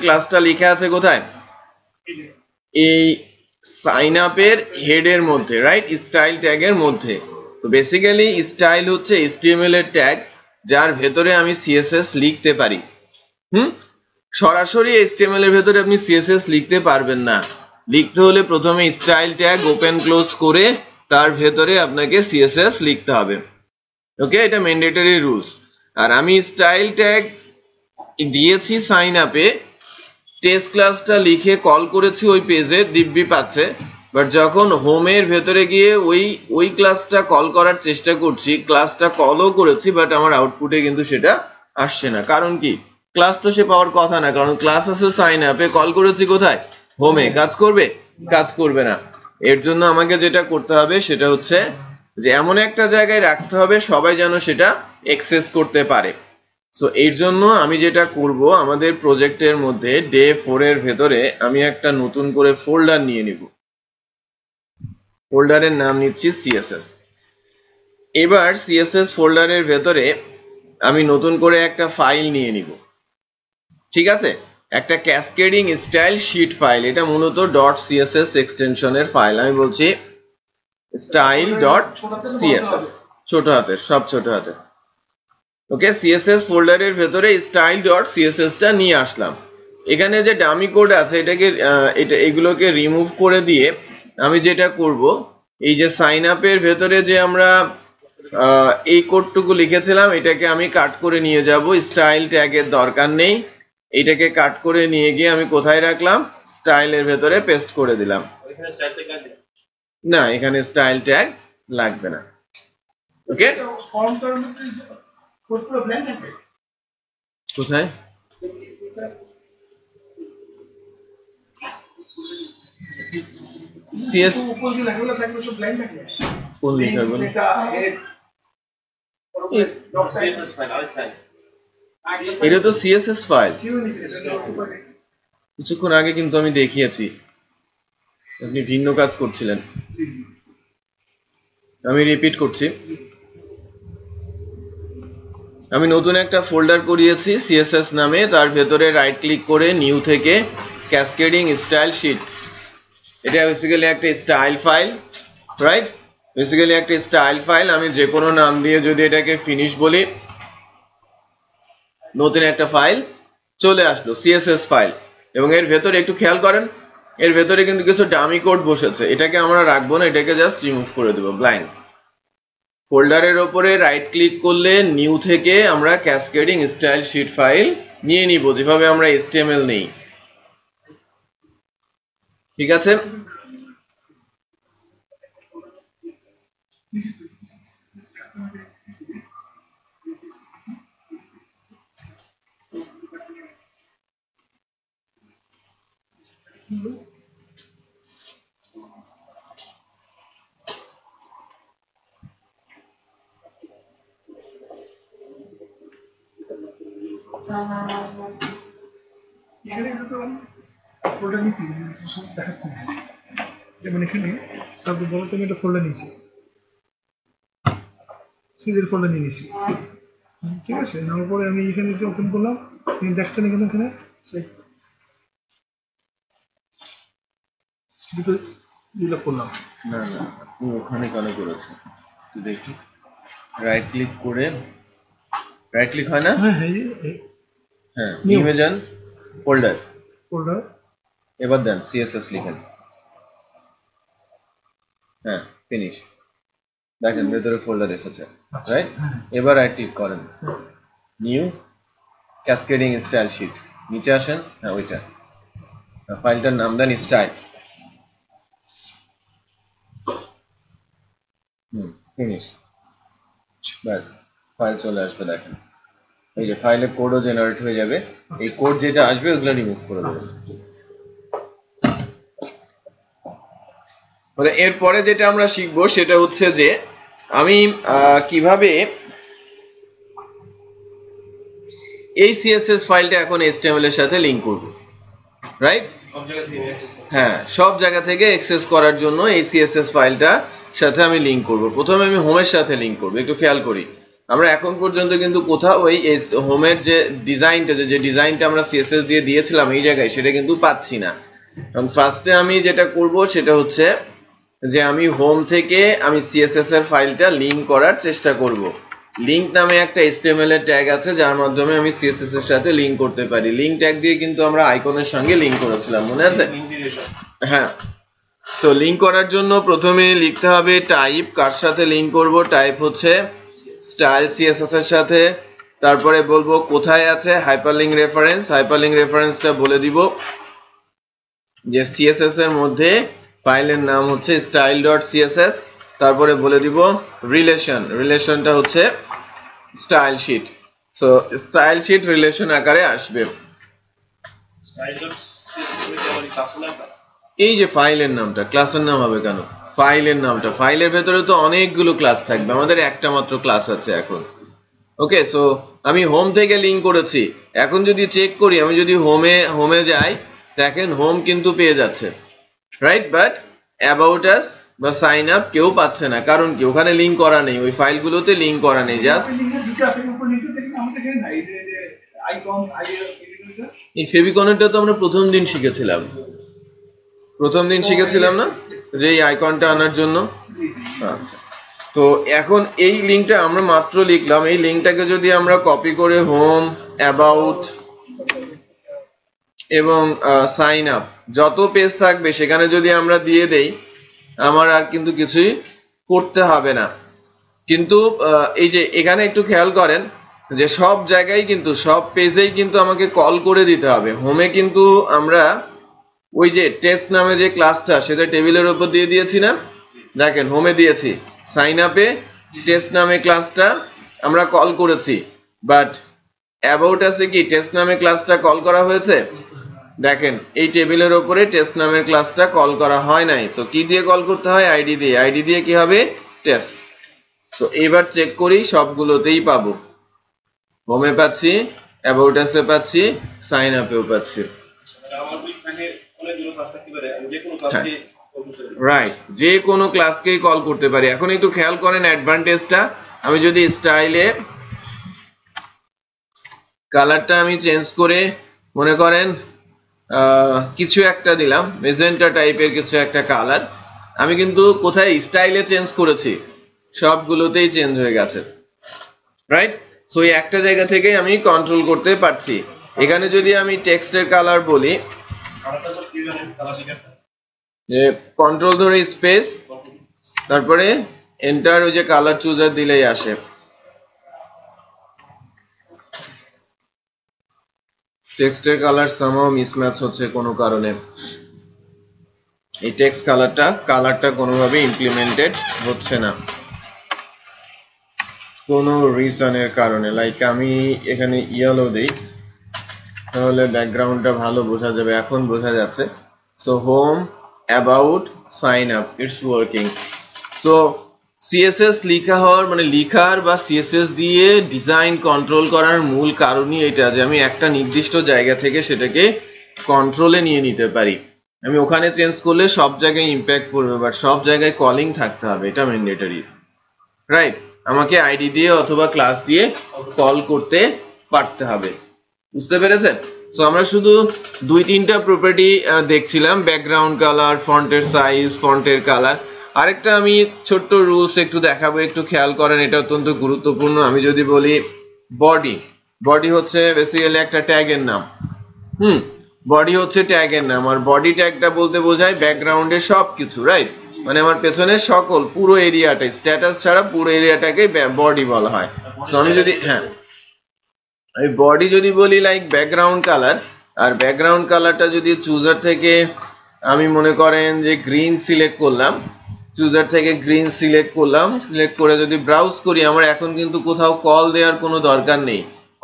ক্লাসটা লিখে আছে কোথায়? এই সাইন আপের হেডের মধ্যে, রাইট? স্টাইল ট্যাগের মধ্যে। তো বেসিক্যালি স্টাইল হচ্ছে HTML এর ট্যাগ, যার ভেতরে আমি CSS লিখতে পারি। সরাসরি HTML এর ভেতরে আপনি CSS লিখতে পারবেন না। লিখতে হলে প্রথমে স্টাইল ট্যাগ ওপেন ক্লোজ করে তার ভেতরে আপনাকে CSS লিখতে হবে। ওকে, এটা ম্যান্ডেটরি রুলস। আর আমি স্টাইল ট্যাগ দিয়েছি সাইন আপে, টেস্ট ক্লাসটা লিখে কল করেছি ওই পেজে, দিব্যি পাচ্ছে। বাট যখন হোমের ভেতরে গিয়ে ওই ক্লাসটা কল করার চেষ্টা করছি, ক্লাসটা কলও করেছি, বাট আমার আউটপুটে কিন্তু সেটা আসছে না। কারণ কি? ক্লাস তো সে পাওয়ার কথা না, কারণ ক্লাস আছে সাইন আপে, কল করেছি কোথায়? হোমে। কাজ করবে? কাজ করবে না। এর জন্য আমাকে যেটা করতে হবে সেটা হচ্ছে যে এমন একটা জায়গায় রাখতে হবে সবাই যেন সেটা অ্যাক্সেস করতে পারে। সো এর জন্য আমি যেটা করব, আমাদের প্রজেক্টের মধ্যে ডে 4 এর ভেতরে আমি একটা নতুন করে ফোল্ডার নিয়ে নিব। ফোল্ডারের নাম নিচ্ছি CSS। এবার CSS ফোল্ডারের ভেতরে আমি নতুন করে একটা ফাইল নিয়ে নিব। ঠিক আছে, একটা ক্যাসকেডিং স্টাইল শীট ফাইল। এটা মূলত .css এক্সটেনশনের ফাইল। আমি বলছি style.css, ছোট হাতের, সব ছোট হাতের। ওকে, CSS ফোল্ডারের ভেতরে style.css টা নিয়ে আসলাম। এখানে যে ডামি কোড আছে এগুলোকে রিমুভ করে দিয়ে আমি যেটা করব, এই যে সাইন আপের ভেতরে যে আমরা এই কোডটুকু লিখেছিলাম, এটাকে আমি কাট করে নিয়ে যাব। স্টাইল ট্যাগের দরকার নেই, এটাকে কাট করে নিয়ে গিয়ে আমি কোথায় রাখলাম? স্টাইলের ভেতরে পেস্ট করে দিলাম। না, এখানে স্টাইল ট্যাগ লাগবে না। ওকে, কোথায়? CS কোন লেখাগুলো? এটা তো CSS ফাইল। কিছুক্ষণ আগে কিন্তু আমি দেখিয়েছি, আপনি ভিন্ন কাজ করছিলেন। আমি রিপিট করছি, আমি নতুন একটা ফোল্ডার করিয়েছি CSS নামে, তার ভেতরে রাইট ক্লিক করে নিউ থেকে ক্যাসকেডিং স্টাইল শীট। এটা বেসিক্যালি একটা স্টাইল ফাইল, রাইট? বেসিক্যালি একটা স্টাইল ফাইল। আমি যে কোনো নাম দিয়ে যদি এটাকে ফিনিশ বলি, নতুন একটা ফাইল চলে আসলো, CSS ফাইল। এবং এর ভেতরে একটু খেয়াল করেন, এর ভেতরে কিন্তু কিছু ডামি কোড বসেছে। এটাকে আমরা রাখবো না, এটাকে জাস্ট রিমুভ করে দেবো, ব্ল্যাঙ্ক। ফোল্ডারের ওপরে রাইট ক্লিক করলে নিউ থেকে আমরা ক্যাসকেডিং স্টাইল শীট ফাইল নিয়ে নিব, যেভাবে আমরা HTML নেই। ঠিক আছে, এখানে তো ফোল্ডার নিয়েছি, সব দেখাচ্ছে না। যেমন এখানে সব বড় তুমি একটা ফোল্ডার নিয়েছি, সিজের ফোল্ডার নিয়ে নিয়েছি। ঠিক আছে, নেওয়ার পরে আমি এখানে ওপেন করলাম, তুমি দেখছেন এখানে দুটো ডিলপ করলাম। না না, ওখানে কেন করেছে দেখি। রাইট ক্লিক করে, রাইট ক্লিক হয় না? হ্যাঁ, নিউয়ে যান, ফোল্ডার, এবার দেন CSS লিখেন। হ্যাঁ, ফিনিশ। দেখেন ভেতরে ফোল্ডার এসেছে, রাইট? এবার রাইট ক্লিক করেন, নিউ ক্যাসকেডিং স্টাইল শীট, নিচে আসেন। হ্যাঁ, ওইটা ফাইলটার নাম দেন স্টাইল। ফিনিশ, ব্যাস ফাইল চলে আসবে। দেখেন এই যে ফাইলে কোডও জেনারেট হয়ে যাবে। এই কোড যেটা আসবে ওগুলো রিমুভ করে দেবেন। মানে এরপরে যেটা আমরা শিখবো সেটা হচ্ছে যে আমি কিভাবে এই সিএসএস ফাইলটা এখন এইচটিএমএল এর সাথে লিংক করব, রাইট? হ্যাঁ, সব জায়গা থেকে অ্যাক্সেস করার জন্য এই সিএসএস ফাইলটা সাথে আমি লিংক করব। প্রথমে আমি হোমের সাথে লিংক করব। একটু খেয়াল করি, আমরা এখন পর্যন্ত কিন্তু কোথাও ওই হোমের যে ডিজাইনটা আমরা সিএসএস দিয়ে দিয়েছিলাম এই জায়গায়, সেটা কিন্তু পাচ্ছি না। কারণ ফার্স্টে আমি যেটা করব সেটা হচ্ছে যে আমি হোম থেকে আমি সিএসএস এর ফাইলটা লিংক করার চেষ্টা করব। লিংক নামে একটা এইচটিএমএল এর ট্যাগ আছে যার মাধ্যমে আমি সিএসএস এর সাথে লিংক করতে পারি। লিংক ট্যাগ দিয়ে কিন্তু আমরা আইকনের সঙ্গে লিংক করেছিলাম, মনে আছে? হ্যাঁ, তো লিংক করার জন্য প্রথমে লিখতে হবে টাইপ। কার সাথে লিংক করব? টাইপ হচ্ছে স্টাইল সিএসএস এর সাথে। তারপরে বলবো কোথায় আছে হাইপারলিংক রেফারেন্স। হাইপারলিংক রেফারেন্সটা বলে দিব যে সিএসএস এর মধ্যে ফাইলের নাম হচ্ছে style.css। তারপরে বলে দিব রিলেশন। রিলেশনটা হচ্ছে style sheet. So style sheet relation আকারে আসবে। এই যে ফাইলের নামটা, ক্লাসের নাম হবে কেন? ফাইলের নামটা, ফাইলের ভেতরে তো অনেকগুলো ক্লাস থাকবে, আমাদের একটা মাত্র ক্লাস আছে এখন। ওকে, সো আমি হোম থেকে লিংক করেছি। এখন যদি চেক করি, আমি যদি হোমে যাই, দেখেন হোম কিন্তু পেয়ে যাচ্ছে, রাইট? বাট অ্যাবাউট আস বা সাইন আপ কেউ পাচ্ছে না। কারণ কি? ওখানে লিংক করা নেই, ওই ফাইলগুলোতে লিংক করা নেই। জাস্ট এই ফেভিকনেরটা তো আমরা প্রথম দিন শিখেছিলাম না, যে এই আইকনটা আনার জন্য। আচ্ছা, তো এখন এই লিংকটা আমরা মাত্র লিখলাম। এই লিংকটাকে যদি আমরা কপি করে হোম, অ্যাবাউট এবং সাইন আপ যত পেজ থাকবে সেখানে যদি আমরা দিয়ে দেই, আমার আর কিন্তু কিছুই করতে হবে না। কিন্তু এই যে এখানে একটু খেয়াল করেন যে সব জায়গায় কিন্তু সব পেজেই কিন্তু আমাকে কল করে দিতে হবে। হোমে কিন্তু আমরা ওই যে টেস্ট নামে যে ক্লাসটা, সেটা টেবিলের উপর দিয়ে দিয়েছি না? দেখেন হোমে দিয়েছি, সাইন আপে টেস্ট নামে ক্লাসটা আমরা কল করেছি। বাট অ্যাবাউট আছে কি টেস্ট নামে ক্লাসটা কল করা হয়েছে? দেখেন এই টেবিলের উপরে টেস্ট নামের ক্লাসটা কল করা হয় নাই। সো কি দিয়ে কল করতে হয়? আইডি দিয়ে। আইডি দিয়ে কি হবে? টেস্ট। সো এবার চেক করি, সবগুলোতেই পাবো। হোমে পাচ্ছি, অ্যাবাউট আসে পাচ্ছি, সাইন আপেও পাচ্ছি। রাইট, যে কোনো ক্লাসকেই কল করতে পারি। এখন একটু খেয়াল করেন অ্যাডভান্টেজটা। আমি যদি স্টাইলে কালারটা আমি চেঞ্জ করে মনে করেন কিছু একটা দিলাম, মেজেন্টা টাইপের কিছু একটা কালার, আমি কিন্তু কোথায় স্টাইলে চেঞ্জ করেছি? সবগুলোতেই চেঞ্জ হয়ে গেছে, রাইট? সো এই একটা জায়গা থেকে আমি কন্ট্রোল করতে পারছি। এখানে যদি আমি টেক্সটের কালার বলি, যে কন্ট্রোল ধরে স্পেস, তারপরে এন্টার, ওই যে কালার চুজার দিলেই আসে। টেক্সটের কালার সামহাও মিসম্যাচ হচ্ছে কোনো কারণে। এই টেক্সট কালারটা কোনোভাবে ইমপ্লিমেন্টেড হচ্ছে না কোনো রিজনের কারণে। লাইক আমি এখানে ইয়েলো দেই, তাহলে ব্যাকগ্রাউন্ডটা ভালো বোঝা যাবে। এখন বোঝা যাচ্ছে। So home, about, sign up, it's working. So CSS লিখার বা সিএসএস দিয়ে ডিজাইন কন্ট্রোল করার মূল কারণই এটা, যে আমি একটা নির্দিষ্ট জায়গা থেকে সেটাকে কন্ট্রোলে নিয়ে নিতে পারি। আমি ওখানে চেঞ্জ করলে সব জায়গায় ইম্প্যাক্ট পড়বে, বাট সব জায়গায় কলিং থাকতে হবে, এটা ম্যান্ডেটরি, রাইট? আমাকে আইডি দিয়ে অথবা ক্লাস দিয়ে কল করতে পারতে হবে। বুঝতে পেরেছেন? সো আমরা শুধু 2-3টা প্রপার্টি দেখছিলাম, ব্যাকগ্রাউন্ড কালার, ফন্টের সাইজ, ফন্টের কালার। আরেকটা আমি ছোট্ট রুলস একটু দেখাবো, একটু খেয়াল করেন, এটা অত্যন্ত গুরুত্বপূর্ণ। আমি যদি বলি বডি হচ্ছে বেসিক্যালি একটা ট্যাগের নাম। বডি হচ্ছে ট্যাগের নাম, আর বডি ট্যাগটা বলতে বোঝায় ব্যাকগ্রাউন্ডের সবকিছু, রাইট? মানে আমার পেছনে সকল পুরো এরিয়াটাই, স্ট্যাটাস ছাড়া পুরো এরিয়াটাকে বডি বলা হয়। তো আমি যদি আমি বডি যদি বলি লাইক ব্যাকগ্রাউন্ড কালার, আর ব্যাকগ্রাউন্ড কালারটা যদি চুজার থেকে আমি মনে করেন যে গ্রিন সিলেক্ট করলাম, সিলেক্ট করে যদি ব্রাউজ করি, আমার এখন কিন্তু কোথাও কল দেওয়ার কোনো দরকার নেই।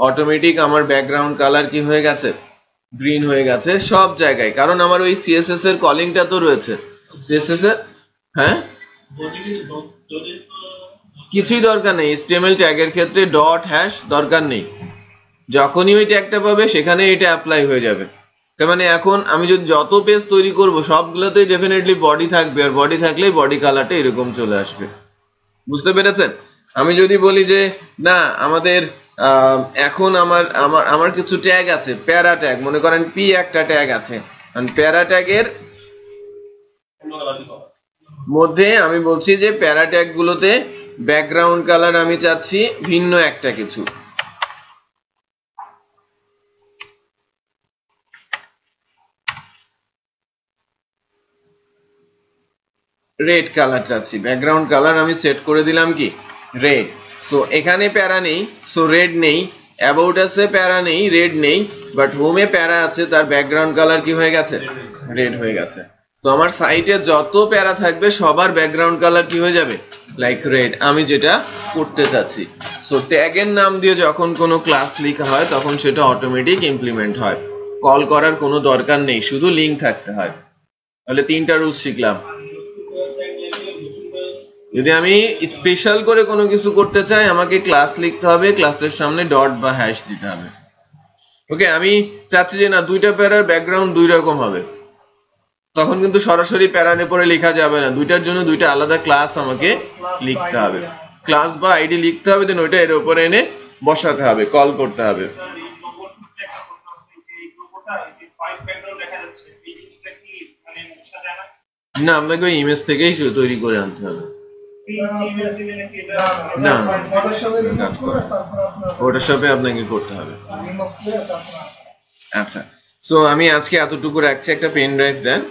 অটোমেটিক আমার ব্যাকগ্রাউন্ড কালার কি হয়ে গেছে? গ্রিন হয়ে গেছে সব জায়গায়, কারণ আমার ওই সিএসএস এর কলিংটা তো রয়েছে। সিএসএস এর কিছুই দরকার নেই। HTML ট্যাগের ক্ষেত্রে ডট হ্যাশ দরকার নেই, যখনই ওই ট্যাগটা পাবে সেখানে এটা অ্যাপ্লাই হয়ে যাবে। তার মানে এখন আমি যদি যত পেজ তৈরি করব সবগুলোতেই ডেফিনেটলি বডি থাকবে, আর বডি থাকলেই বডি কালারটা এরকম চলে আসবে। বুঝতে পেরেছেন? আমি যদি বলি যে না আমাদের এখন আমার কিছু ট্যাগ আছে, প্যারা ট্যাগ, মনে করেন পি একটা ট্যাগ আছে, প্যারা ট্যাগের মধ্যে আমি বলছি যে প্যারা ট্যাগ গুলোতে ব্যাকগ্রাউন্ড কালার আমি চাচ্ছি ভিন্ন একটা কিছু, রেড কালার চাচ্ছি। ব্যাকগ্রাউন্ড কালার আমি সেট করে দিলাম কি রেড। সো এখানে প্যারা নেই, সো রেড নেই। অ্যাবাউট আছে, প্যারা নেই, রেড নেই। বাট হোমে প্যারা আছে, তার ব্যাকগ্রাউন্ড কালার কি হয়ে গেছে? রেড হয়ে গেছে। তো আমার সাইটে যত প্যারা থাকবে সবার ব্যাকগ্রাউন্ড কালার কি হয়ে যাবে? Like red. আমি যেটা করতে চাচ্ছি। সো ট্যাগের নাম দিয়ে যখন কোনো ক্লাস লেখা হয় তখন সেটা অটোমেটিক ইমপ্লিমেন্ট হয়, কল করার কোনো দরকার নেই, শুধু লিঙ্ক থাকতে হয়। তাহলে 3টা রুলস শিখলাম। যদি আমি স্পেশাল করে কোনো কিছু করতে চাই আমাকে ক্লাস লিখতে হবে, ক্লাসের সামনে ডট বা হ্যাশ দিতে হবে। ওকে, আমি চাচ্ছি যে না দুইটা প্যারার ব্যাকগ্রাউন্ড দুই রকম হবে, তখন কিন্তু সরাসরি প্যারার উপরে লেখা যাবে না, দুইটার জন্য দুইটা আলাদা ক্লাস আমাকে লিখতে হবে, ক্লাস বা আইডি লিখতে হবে, দেন ওইটা এর উপরে এনে বসাতে হবে, কল করতে হবে। না, আপনাকে ওই ইমেজ থেকেই তৈরি করে আনতে হবে। না, ফটোশপে আপনাকে করতে হবে। আচ্ছা, সো আমি আজকে এতটুকু রাখছি, একটা পেন ড্রাইভ দেন।